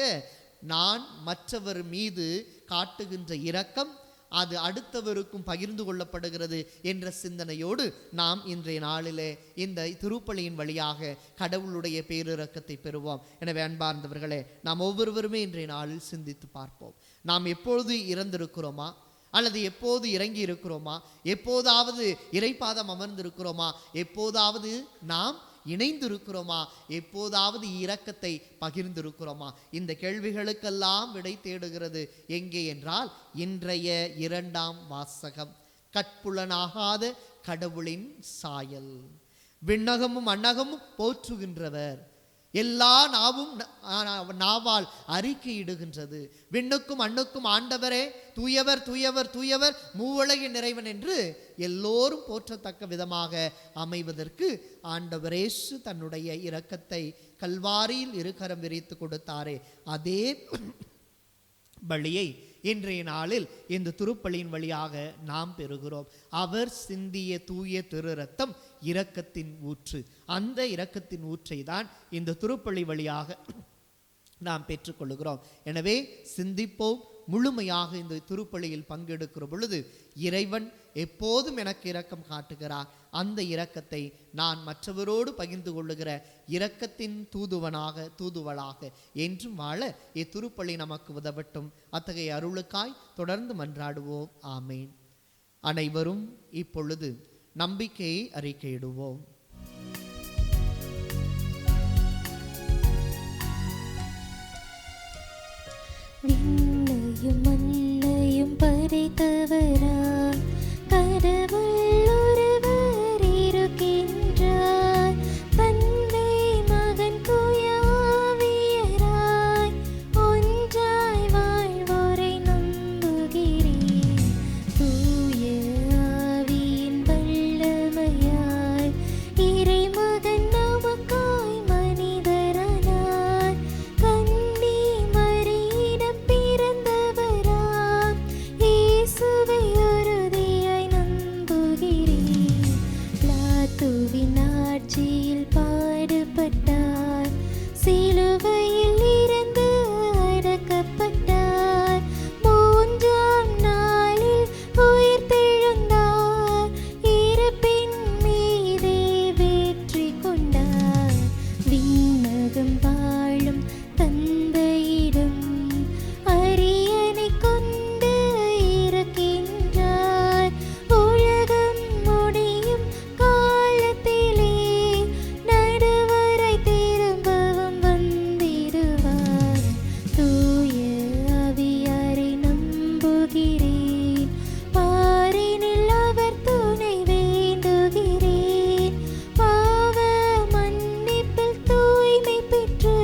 நான் மற்றவர் மீது காட்டுகின்ற இரக்கம் அது அடுத்தவருக்கும் பகிர்ந்து கொள்ளப்படுகிறது என்ற சிந்தனையோடு நாம் இன்றைய நாளிலே இந்த திருப்பலியின் வழியாக கடவுளுடைய பேரிரக்கத்தை பெறுவோம். எனவே அன்பார்ந்தவர்களே, நாம் ஒவ்வொருவருமே இன்றைய நாளில் சிந்தித்து பார்ப்போம். நாம் எப்பொழுது இறந்திருக்கிறோமா அல்லது எப்போது இறங்கி இருக்கிறோமா? எப்போதாவது இறைப்பாதம் அமர்ந்திருக்கிறோமா? எப்போதாவது நாம் இணைந்திருக்கிறோமா? எப்போதாவது இரக்கத்தை பகிர்ந்திருக்கிறோமா? இந்த கேள்விகளுக்கெல்லாம் விடை தேடுகிறது எங்கே என்றால் இன்றைய 2ஆம் வாசகம். கட்புலனாகாத கடவுளின் சாயல். விண்ணகமும் அன்னகமும் போற்றுகின்றவர், எல்லா நாவால் அறிக்கையிடுகின்றது. விண்ணுக்கும் அண்ணுக்கும் ஆண்டவரே தூயவர் தூயவர் தூயவர் மூவுலகின் நிறைவன் என்று எல்லோரும் போற்றத்தக்க விதமாக அமைவதற்கு ஆண்டவரேசு தன்னுடைய இரக்கத்தை கல்வாரியில் இருகரம் விரித்து கொடுத்தாரே, அதே பலியை இன்றைய நாளில் இந்த திருப்பலியின் வழியாக நாம் பெறுகிறோம். அவர் சிந்திய தூய திரு ரத்தம் இரக்கத்தின் ஊற்று. அந்த இரக்கத்தின் ஊற்றை தான் இந்த திருப்பலி வழியாக நாம் பெற்றுக்கொள்கிறோம். எனவே சிந்திப்போம். முழுமையாக இந்த திருப்பலியில் பங்கெடுக்கிற பொழுது இறைவன் எப்போதும் எனக்கு இரக்கம் காட்டுகிறார். அந்த இரக்கத்தை நான் மற்றவரோடு பகிர்ந்து கொள்ளுகிற இரக்கத்தின் தூதுவளாக என்றும் வாழ இத்திருப்பலி நமக்கு உதவட்டும். அத்தகைய அருளுக்காய் தொடர்ந்து மன்றாடுவோம். ஆமேன். அனைவரும் இப்பொழுது நம்பிக்கையை அறிக்கையிடுவோம். விண்ணையும் மண்ணையும் படைத்தவராய் கடவுள் ஒருவர் இருக்கின்றார். தந்தை மகன் தூய ஆவியராய் ஒன்றாய் வாழ்வோரை நம்புகிறேன். தூய ஆவியின் வல்லமையாய் இறைமகன் நமக்காய் மனிதரானார். கன்னி மரியிடம் பிறந்தவராம் இயேசுவை உறுதியாய் நம்புகிறேன். பிலாத்துவின் ஆட்சியில் பாடுபட்டார், சிலுவையில் இறந்து அடக்கப்பட்டார். 3ஆம் நாளில் உயிர்த்தெழுந்தார், இறப்பின் மீதே வெற்றி கொண்டார். விண்ணகம் வாழும் தந்தையிடம் அரியணை கொண்டு இருக்கின்றார். உலகம் முடியும் காலத்திலே நடுவரை திரும்பவும் வந்திடுவார். தூய ஆவியாரை நம்புகிறேன், பாரினில் அவர் துணை வேண்டுகிறேன். பாவ மன்னிப்பில் தூய்மை பெற்று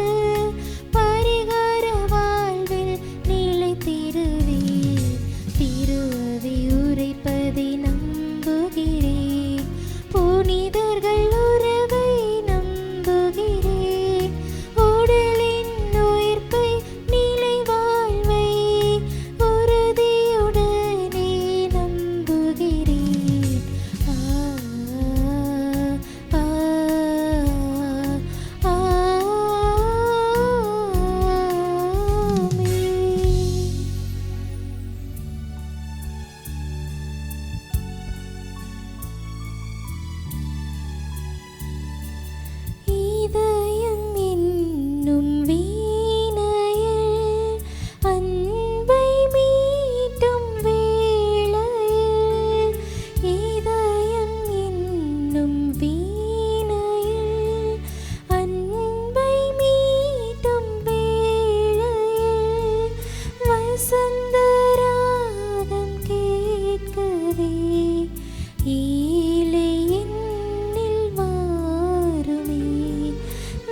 பரிகார வாழ்வில் நிலைத்திடுவேன். திரு அவை உரைப்பதை நம்புகிறேன், புனிதர்கள் உறவை நம்புகிறேன். உடலின் உயிர்ப்பை நிலை வாழ்வை உறுதியுடனே நம்புகிறேன். இதயம் என்னும் வீணையில் அன்பை மீட்டும் வேளையில், இதயம் என்னும் வீணையில் அன்பை மீட்டும் வேளையில், வசந்த ராகம் கேட்கவே ஏழை என்னில் வாருமே.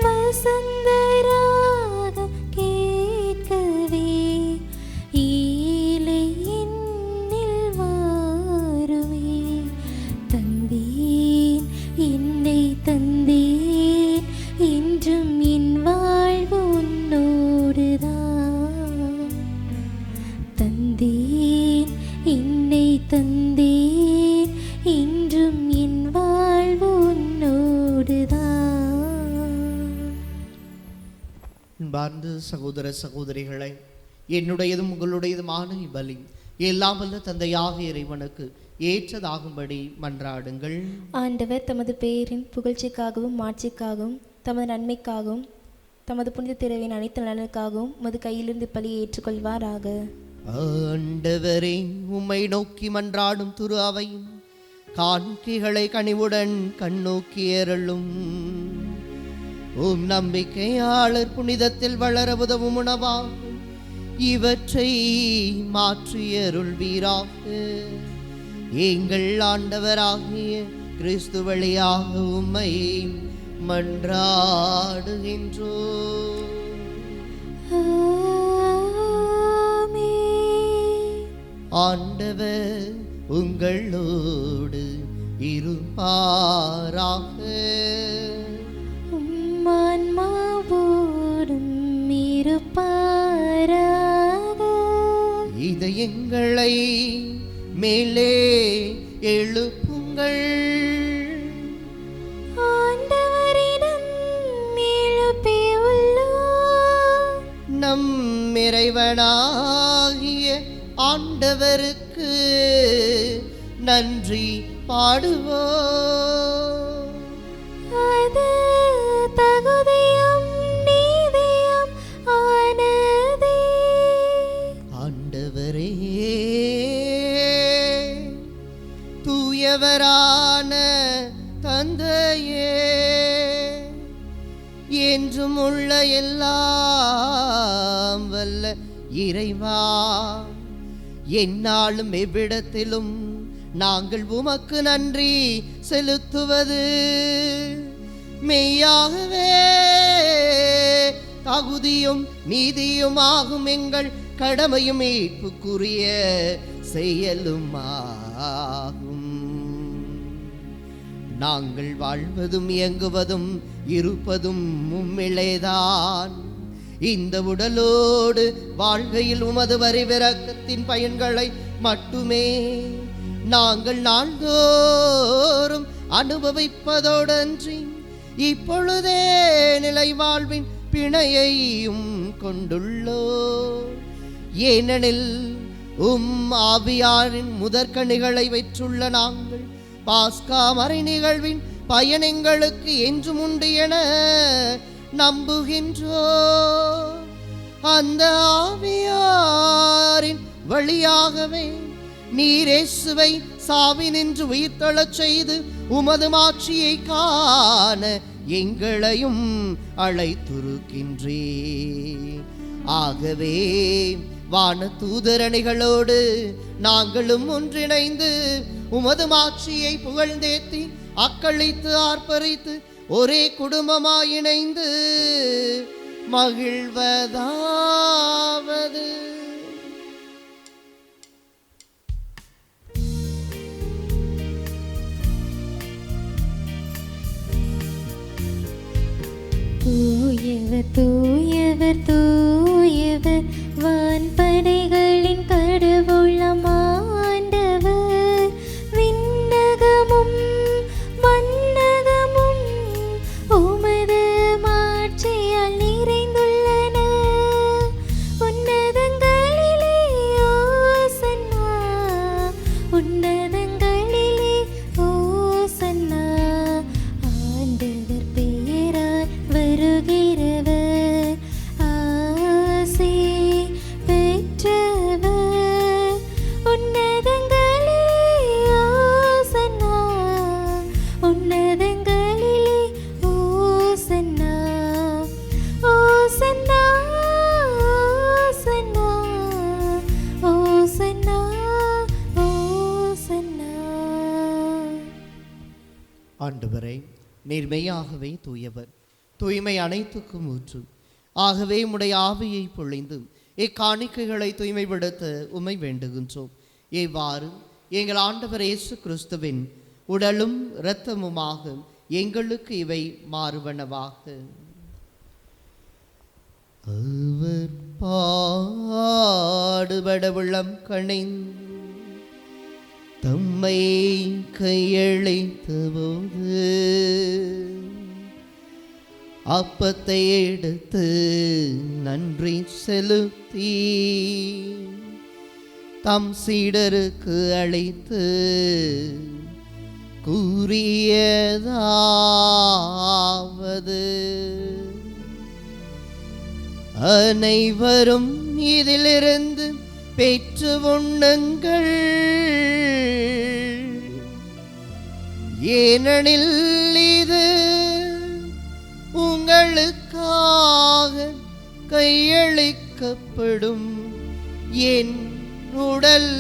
வசந்த ராகம் கேட்கவே ஏழை என்னில் வாருமே. தந்தேன் என்னை தந்தேன், என்றும் என் வாழ்வு உன்னோடுதான். தந்தேன் என்னை தந்தேன், என்றும் என் வாழ்வு உன்னோடுதான். அன்பார்ந்த சகோதர சகோதரிகளை, என்னுடையதும் உங்களுடையதுமான இப்பலி எல்லாம் வல்ல தந்தையாக இறைவனுக்கு ஏற்றதாகும்படி மன்றாடுங்கள். ஆண்டவர் தமது பெயரின் புகழ்ச்சிக்காகவும் மாட்சிக்காகவும் தமது நன்மைக்காகவும் தமது புனித திறவின் அனைத்து நலனுக்காகவும் உமது கையிலிருந்து பலியை ஏற்றுக்கொள்வாராக. ஆண்டவரே, உம்மை நோக்கி மன்றாடும் துரு அவையின் காணிக்கைகளை கனிவுடன் கண்ணோக்கி அருளும். நம்பிக்கையாளர் புனிதத்தில் வளர உதவும் உணவாகும் இவற்றை மாற்றியருள்வீராக. எங்கள் ஆண்டவராகிய கிறிஸ்து வழியாக உம்மை மன்றாடுகின்றோம். ஆண்டவர் உங்களோடு இருப்பாராக. ஆன்மாவோடும் இருப்பாராக. இதயங்களை மேலே எழுப்புங்கள். ஆண்டவரிடம் எழுப்பியுள்ளோம். நம் இறைவனாகிய ஆண்டவருக்கு நன்றி பாடுவோம். அது தகுதியும் நீதியும் ஆனதே. ஆண்டவரே, தூயவரான தந்தையே, என்றும் உள்ள எல்லாம் வல்ல இறைவா, எந்நாளும் எவ்விடத்திலும் நாங்கள் உமக்கு நன்றி செலுத்துவது மெய்யாகவே தகுதியும் நீதியுமாகும். எங்கள் கடமையும் மீட்புக்குரிய செயலும் ஆகும். நாங்கள் வாழ்வதும் இயங்குவதும் இருப்பதும் உம்மிலேதான். இந்த உடலோடு வாழ்கையில் உமது வரிவிரக்கத்தின் பயன்களை மட்டுமே நாங்கள் நாள்தோறும் அனுபவிப்பதோடன்றி இப்பொழுதே நிலை வாழ்வின் பிணையையும் கொண்டுள்ளோ. ஏனெனில் ஆவியாரின் முதற்கனிகளை பெற்றுள்ள நாங்கள் பாஸ்கா மறை நிகழ்வின் பயன் எங்களுக்கு என்றும் உண்டு என நம்புகின்றோ. அந்த ஆவியாரின் வழியாகவே நீர் இயேசுவை சாவினின்று உயிர்த்தெழச் செய்து உமது மாட்சியை காண எங்களையும் அழைத்துருக்கின்றே. ஆகவே வான தூதரணிகளோடு நாங்களும் ஒன்றிணைந்து உமது மாட்சியை புகழ்ந்தேத்தி அக்களித்து ஆர்ப்பரித்து ஒரே குடும்பமாய் இணைந்து மகிழ்வதாவது. தூயவர் தூயவர் தூயவர் வான்படைகளின் கடவுளம் ஆண்டவர். விண்ணகமும் மண்ணகமும் உமது மாட்சியால் நிறைந்துள்ளன. உன்னதங்களிலே ஓசன்னா, உன்னதங்களிலே ஓசன்னா. ஆண்டவர் பெயரால் வருகிறவர் ஆசி பெற்றவர். உன்னதங்களிலே ஓசன்னா, உன்னதங்களிலே ஓசன்னா. ஓசன்னா ஓசன்னா ஓசன்னா. ஆண்டவரே, நீர் மெய்யாகவே தூயவர், தூய்மை அனைத்துக்கும் ஊற்று. ஆகவே உம்முடைய ஆவியை பொழிந்து இக்காணிக்கைகளை தூய்மைப்படுத்த உம்மை வேண்டுகின்றோம். இவ்வாறு எங்கள் ஆண்டவர் இயேசு கிறிஸ்துவின் உடலும் இரத்தமுமாக எங்களுக்கு இவை மாறுவனவாக. அவர் பாடுபட உள்ளம் கணிந்து தம்மை கையளித்த போது அப்பத்தை எடுத்து நன்றி செலுத்தி தம் சீடருக்கு அளித்து கூறியதாவது, அனைவரும் இதிலிருந்து பெற்று உண்ணுங்கள், ஏனெனில் இது உங்களுக்காக கையளிக்கப்படும் என் உடல்.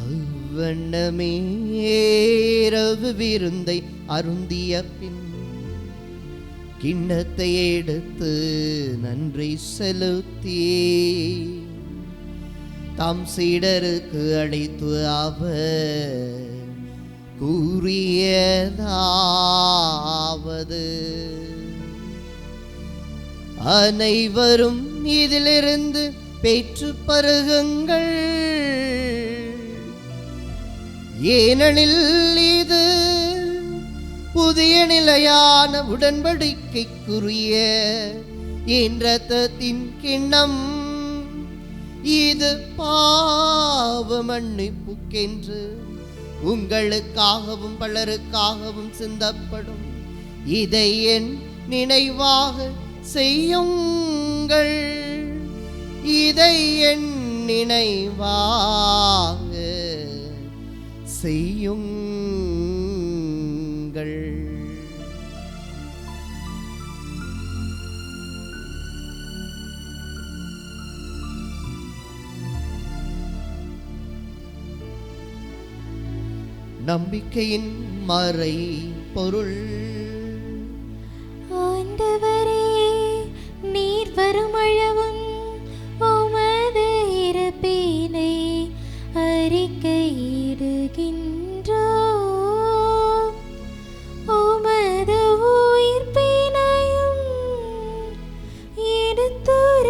அவ்வண்ணமே இரவு விருந்தை அருந்திய பின் கிண்ணத்தை எடுத்து நன்றி செலுத்தி தாம் சீடருக்கு அளித்து அவர் கூறியதாவது, அனைவரும் இதிலிருந்து பெற்று பருகுங்கள், ஏனெனில் இது புதிய நிலையான உடன்படிக்கைக்குரிய என் இரத்தத்தின் கிண்ணம். இது பாவ மன்னிப்புக்கென்று உங்களுக்காகவும் பலருக்காகவும் சிந்தப்படும். இதை என் நினைவாக செய்யுங்கள், இதை என் நினைவாக செய்யுங்கள். நம்பிக்கையின் மறை பொருள். ஆண்டவரே, நீர் வருமளவும் உமது இறப்பினை அறிக்கையிடுகின்றோம், உமது உயிர்ப்பினையும் எடுத்துரைக்கின்றோம்.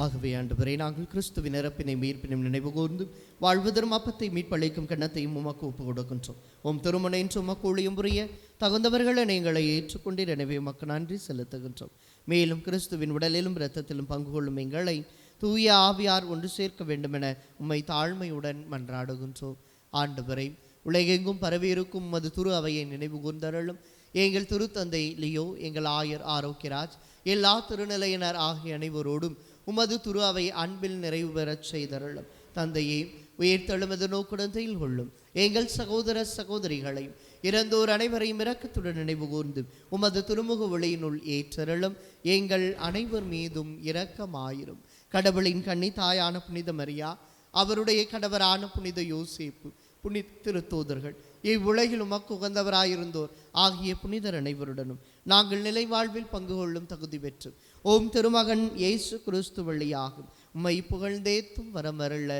ஆகவே ஆண்டவரே, நாங்கள் கிறிஸ்துவின் இறப்பினை மீட்பினும் நினைவு கூர்ந்து வாழ்வதரும் அப்பத்தை மீட்பளிக்கும் கண்ணத்தையும் உமக்கு ஒப்பு கொடுக்கின்றோம். உம் திருமண என்று உமக்கு ஊழியம் புரிய தகுந்தவர்களை நீங்களை ஏற்றுக்கொண்டீர், எனவே உமக்கு நன்றி செலுத்துகின்றோம். மேலும் கிறிஸ்துவின் உடலிலும் இரத்தத்திலும் பங்கு கொள்ளும் எங்களை தூய ஆவியார் ஒன்று சேர்க்க வேண்டுமென உம்மை தாழ்மையுடன் மன்றாடுகின்றோம். ஆண்டவரை, உலகெங்கும் பரவியிருக்கும் உமது திரு அவையை நினைவு கூர்ந்தருளும். எங்கள் திருத்தந்தை லியோ, எங்கள் ஆயர் ஆரோக்கியராஜ், எல்லா திருநிலையினர் ஆகிய அனைவரோடும் உமது திரு அவை அன்பில் நிறைவு பெறச் செய்தருளும். தந்தையே, உயிர்த்தெழுமது நோக்குடன் செயல் கொள்ளும் எங்கள் சகோதர சகோதரிகளையும் இறந்தோர் அனைவரையும் இரக்கத்துடன் நினைவு கூர்ந்து உமது திருமுக ஒளியினுள் ஏற்றருளும். எங்கள் அனைவர் மீதும் இரக்கமாயிரும். கடவுளின் கன்னி தாயான புனித மரியா, அவருடைய கணவரான புனித யோசேப்பு, புனித திருத்தூதர்கள், இவ்வுலகில் உமக்கு உகந்தவராயிருந்தோர் ஆகிய புனிதர் அனைவருடனும் நாங்கள் நிலை வாழ்வில் பங்கு கொள்ளும் தகுதி பெற்று ஓம் திருமகன் இயேசு கிறிஸ்து வழியாகும் உம்மை புகழ்ந்தேத்தும் வரமருள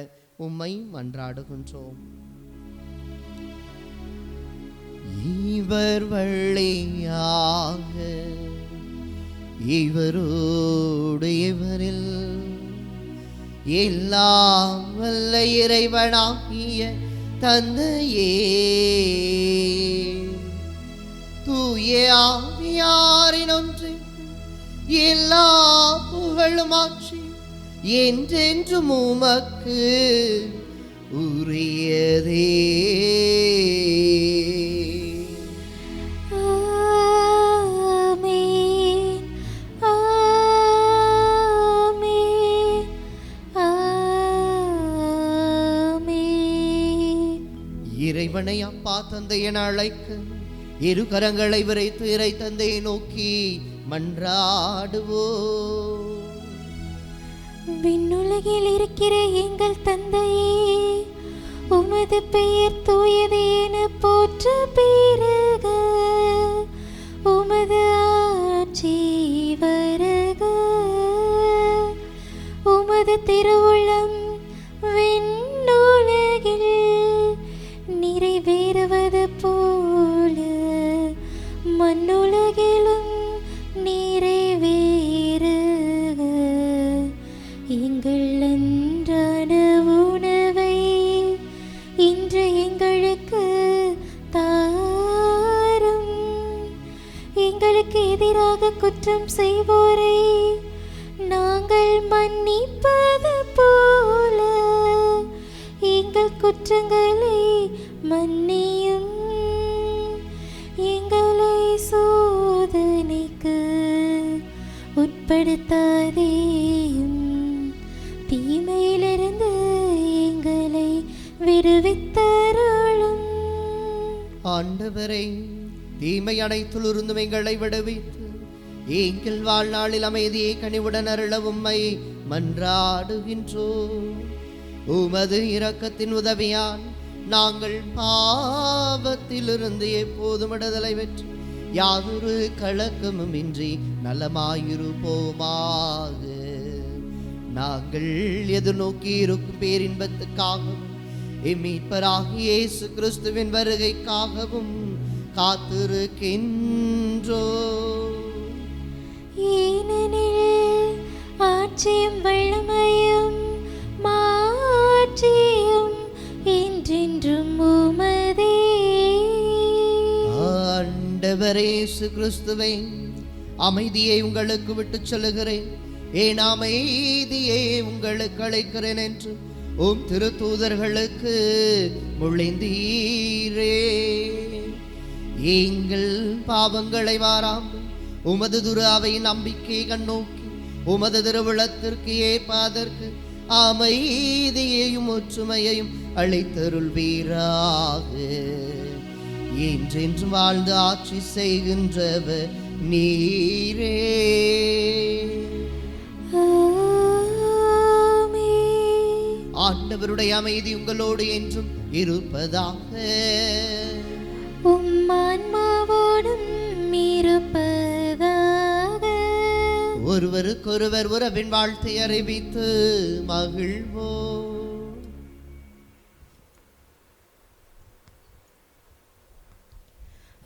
உம்மை மன்றாடுகின்றோம். இவர் வழியாக இவரோடு இவரில் எல்லாம் வல்ல இறைவனாகிய தந்தையே, தூய ஆவியாரின் ஒன்று எல்லா புகழும் ஆட்சி என்றென்றும் உமக்கு உரியதே. இறைவனை அப்பா தந்தை என அழைக்க இரு கரங்களை விரைத்து இறை தந்தையை நோக்கி மன்றாடுவோ. விண்ணுலகில் இருக்கிற எங்கள் தந்தையே, உமது பெயர் தூயது என போற்ற பெருக, உமது ஆட்சி வருக, உமது திருவுளம் விண்ணுலகில் நிறைவேறுவது போல மண்ணுலகிலும் நிறைவேறுக. எங்கள் அன்றாட உணவை இன்று எங்களுக்கு தாரும். எங்களுக்கு எதிராக குற்றம் செய்வோரை நாங்கள் மன்னிப்ப எங்கள் குற்றங்களை மன்னியும், எங்களை சோதனைக்கு உட்படுத்தாதேயும், தீமையிலிருந்து எங்களை விடுவித்தருளும். ஆண்டவரே, தீமை அனைத்திலிருந்தும் எங்களை விடுவித்து எங்கள் வாழ்நாளில் அமைதியை கனிவுடன் அருள உம்மை மன்றாடுகின்றோம். உமது இரக்கத்தின் உதவியால் நாங்கள் பாவத்திலிருந்து எப்போதும் விடுதலை பெற்று யாதொரு கலக்கமும் இன்றி நலமாயிருப்போமாக. நாங்கள் எதிர்நோக்கி இருக்கும் பேரின்பத்துக்காகவும் மீட்பராகிய இயேசு கிறிஸ்துவின் வருகைக்காகவும் காத்திருக்கின்றோம். ஏனெனில் ஆட்சியும் வல்லமையும் மாட்சியும் என்றென்றும் உமதே. ஆண்டவரே இயேசு கிறிஸ்துவே, அமைதியை உங்களுக்கு விட்டுச் சொல்லுகிறேன், என் அமைதியை உங்களுக்கு அளிக்கிறேன் என்று உம் திருத்தூதர்களுக்கு மொழிந்தீரே. எங்கள் பாவங்களை வாராமல் உமது துரு அவையின் நம்பிக்கை கண்ணோக்கி உமது திருவிழத்திற்கு ஏற்பதற்கு அமைதியையும் ஒற்றுமையையும் அளித்தருள்வீராக. என்றென்று வாழ்ந்து ஆட்சி செய்கின்றவர் நீரே. ஆண்டவருடைய அமைதி உங்களோடு என்றும் இருப்பதாக. உம் ஆன்மாவோடும் இருப்பதாக. ஒருவருக்கொருவர் உறவின் வாழ்த்தை அறிவித்து மகிழ்வோம்.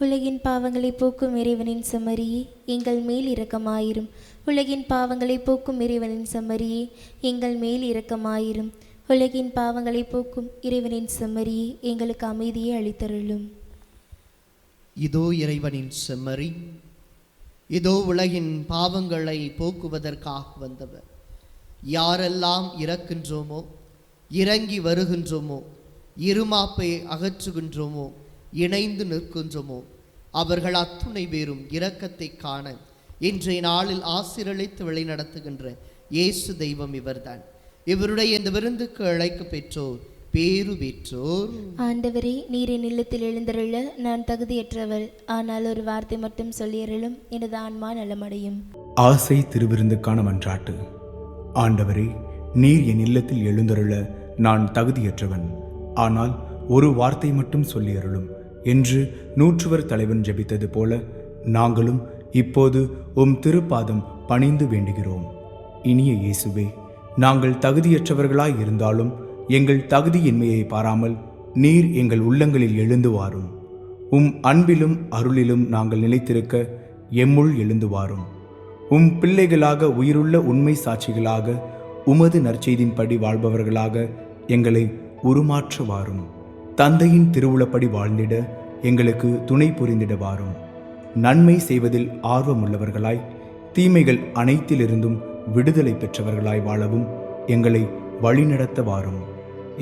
உலகின் பாவங்களை போக்கும் இறைவனின் செம்மறியே, எங்கள் மேல் இரக்கமாயிரும். உலகின் பாவங்களை போக்கும் இறைவனின் செம்மறியே, எங்கள் மேல் இரக்கமாயிரும். உலகின் பாவங்களை போக்கும் இறைவனின் செம்மறியே, எங்களுக்கு அமைதியை அளித்தருளும். இதோ இறைவனின் செம்மறி, இதோ உலகின் பாவங்களை போக்குவதற்காக வந்தவர். யாரெல்லாம் இறக்கின்றோமோ, இறங்கி வருகின்றோமோ, இருமாப்பை அகற்றுகின்றோமோ, இணைந்து நிற்கின்றோமோ, அவர்கள் அத்துணை பேரும் இரக்கத்தை காண இன்றைய நாளில் ஆசீரளித்து வழிநடத்துகின்ற இயேசு தெய்வம் இவர்தான். இவருடைய இந்த விருந்துக்கு அழைக்க பெற்றோர் பேரு பெற்றோர். ஆண்டவரே, நீரின் இல்லத்தில் எழுந்தருள நான் தகுதியற்றவள், ஆனால் ஒரு வார்த்தை மட்டும் சொல்லியருளும், எனது ஆன்மா நலமடையும். ஆசை திருவிருந்துக்கான மன்றாட்டு. ஆண்டவரே, நீர் என் இல்லத்தில் எழுந்தருள நான் தகுதியற்றவன், ஆனால் ஒரு வார்த்தை மட்டும் சொல்லியருளும் என்று நூற்றுவர் தலைவன் ஜெபித்தது போல நாங்களும் இப்போது உம் திருப்பாதம் பணிந்து வேண்டுகிறோம். இனிய இயேசுவே, நாங்கள் தகுதியற்றவர்களாய் இருந்தாலும் எங்கள் தகுதியின்மையை பாராமல் நீர் எங்கள் உள்ளங்களில் எழுந்து வாரும். உம் அன்பிலும் அருளிலும் நாங்கள் நிலைத்திருக்க எம்முள் எழுந்து வாரும். உம் பிள்ளைகளாக உயிருள்ள உண்மை சாட்சிகளாக உமது நற்செய்தின்படி வாழ்பவர்களாக எங்களை உருமாற்ற வாரும். தந்தையின் திருவுளப்படி வாழ்ந்திட எங்களுக்கு துணை புரிந்திட வாரும். நன்மை செய்வதில் ஆர்வமுள்ளவர்களாய் தீமைகள் அனைத்திலிருந்தும் விடுதலை பெற்றவர்களாய் வாழவும் எங்களை வழிநடத்த வாரும்.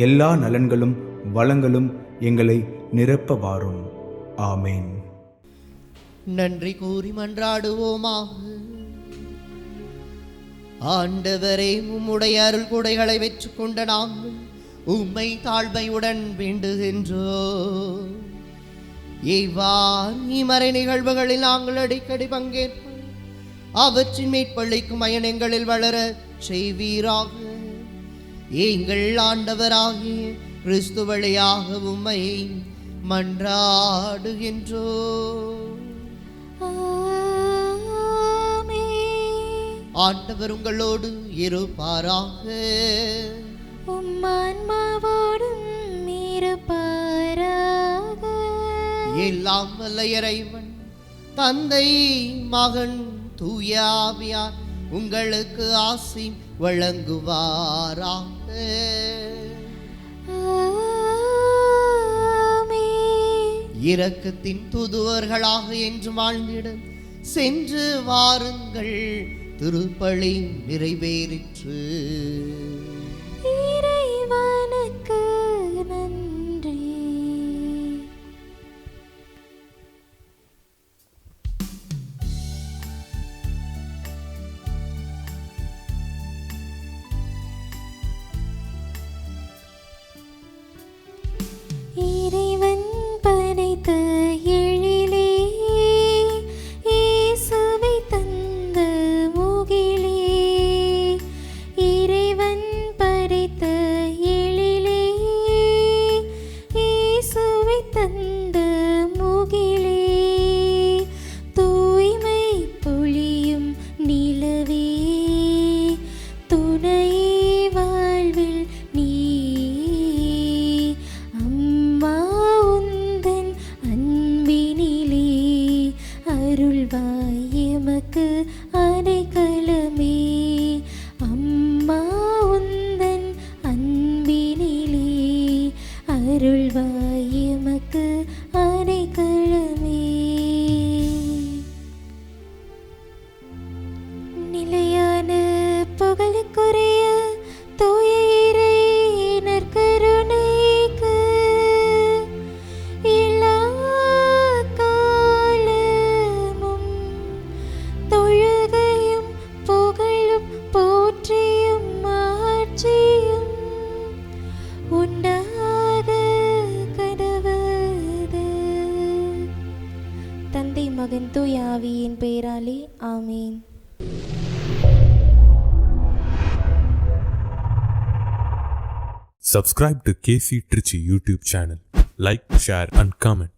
எல்லா நலன்களும் வளங்களும் எங்களை நிரப்ப வாரும். ஆமேன். நன்றி கூறி மன்றாடுவோமாக. ஆண்டவரே, உம்முடைய அருள் கொடைகளை வெற்றி கொண்ட நாங்கள் உம்மை தாழ்மையுடன் வேண்டுகின்றோம். இவ்வாறு நிகழ்வுகளில் நாங்கள் அடிக்கடி பங்கேற்போம். அவற்றின் மேற்பள்ளிக்கும் அயனங்களில் வளர செய்வீராக. எங்கள் ஆண்டவராகிய கிறிஸ்து வழியாக உம்மை மன்றாடுகின்றோம். ஆண்டவர் உங்களோடு இருப்பாராக. உம் ஆன்மாவோடும் இருப்பாராக. எல்லாம் வல்ல இறைவன் தந்தை, மகன், தூய ஆவியார் உங்களுக்கு ஆசி வழங்குவாராக. இரக்கத்தின் தூதுவர்களாக என்று வாழ்ந்திட சென்று வாருங்கள். திருப்பலி நிறைவேறிற்று. இறைவனுக்கு இறைவன் படைத்த எழிலே, இயேசுவை தந்த முகிலே. இறைவன் படைத்த எழிலே, இயேசுவை தந்த முகிலே. தூய்மை பொழியும் நிலவே, துணையே வாழ்வில் நீ. அம்மா உந்தன் அன்பினிலே அருள்வாய் எமக்கு அடைக்கலமே. அம்மா உந்தன் அன்பினிலே அருள்வாய் எமக்கு அடைக்கலமே. நிலையான புகழுக்குரிய தூய இறை நற்கருணைக்கு எல்லா காலமும் தொழுகையும் புகழும் போற்றியும் மாட்சியும் உண்டாக கடவது. தந்தை மகன் தூய ஆவியின் பெயராலே ஆமீன். Subscribe to KC Trichy YouTube channel. Like, share and comment.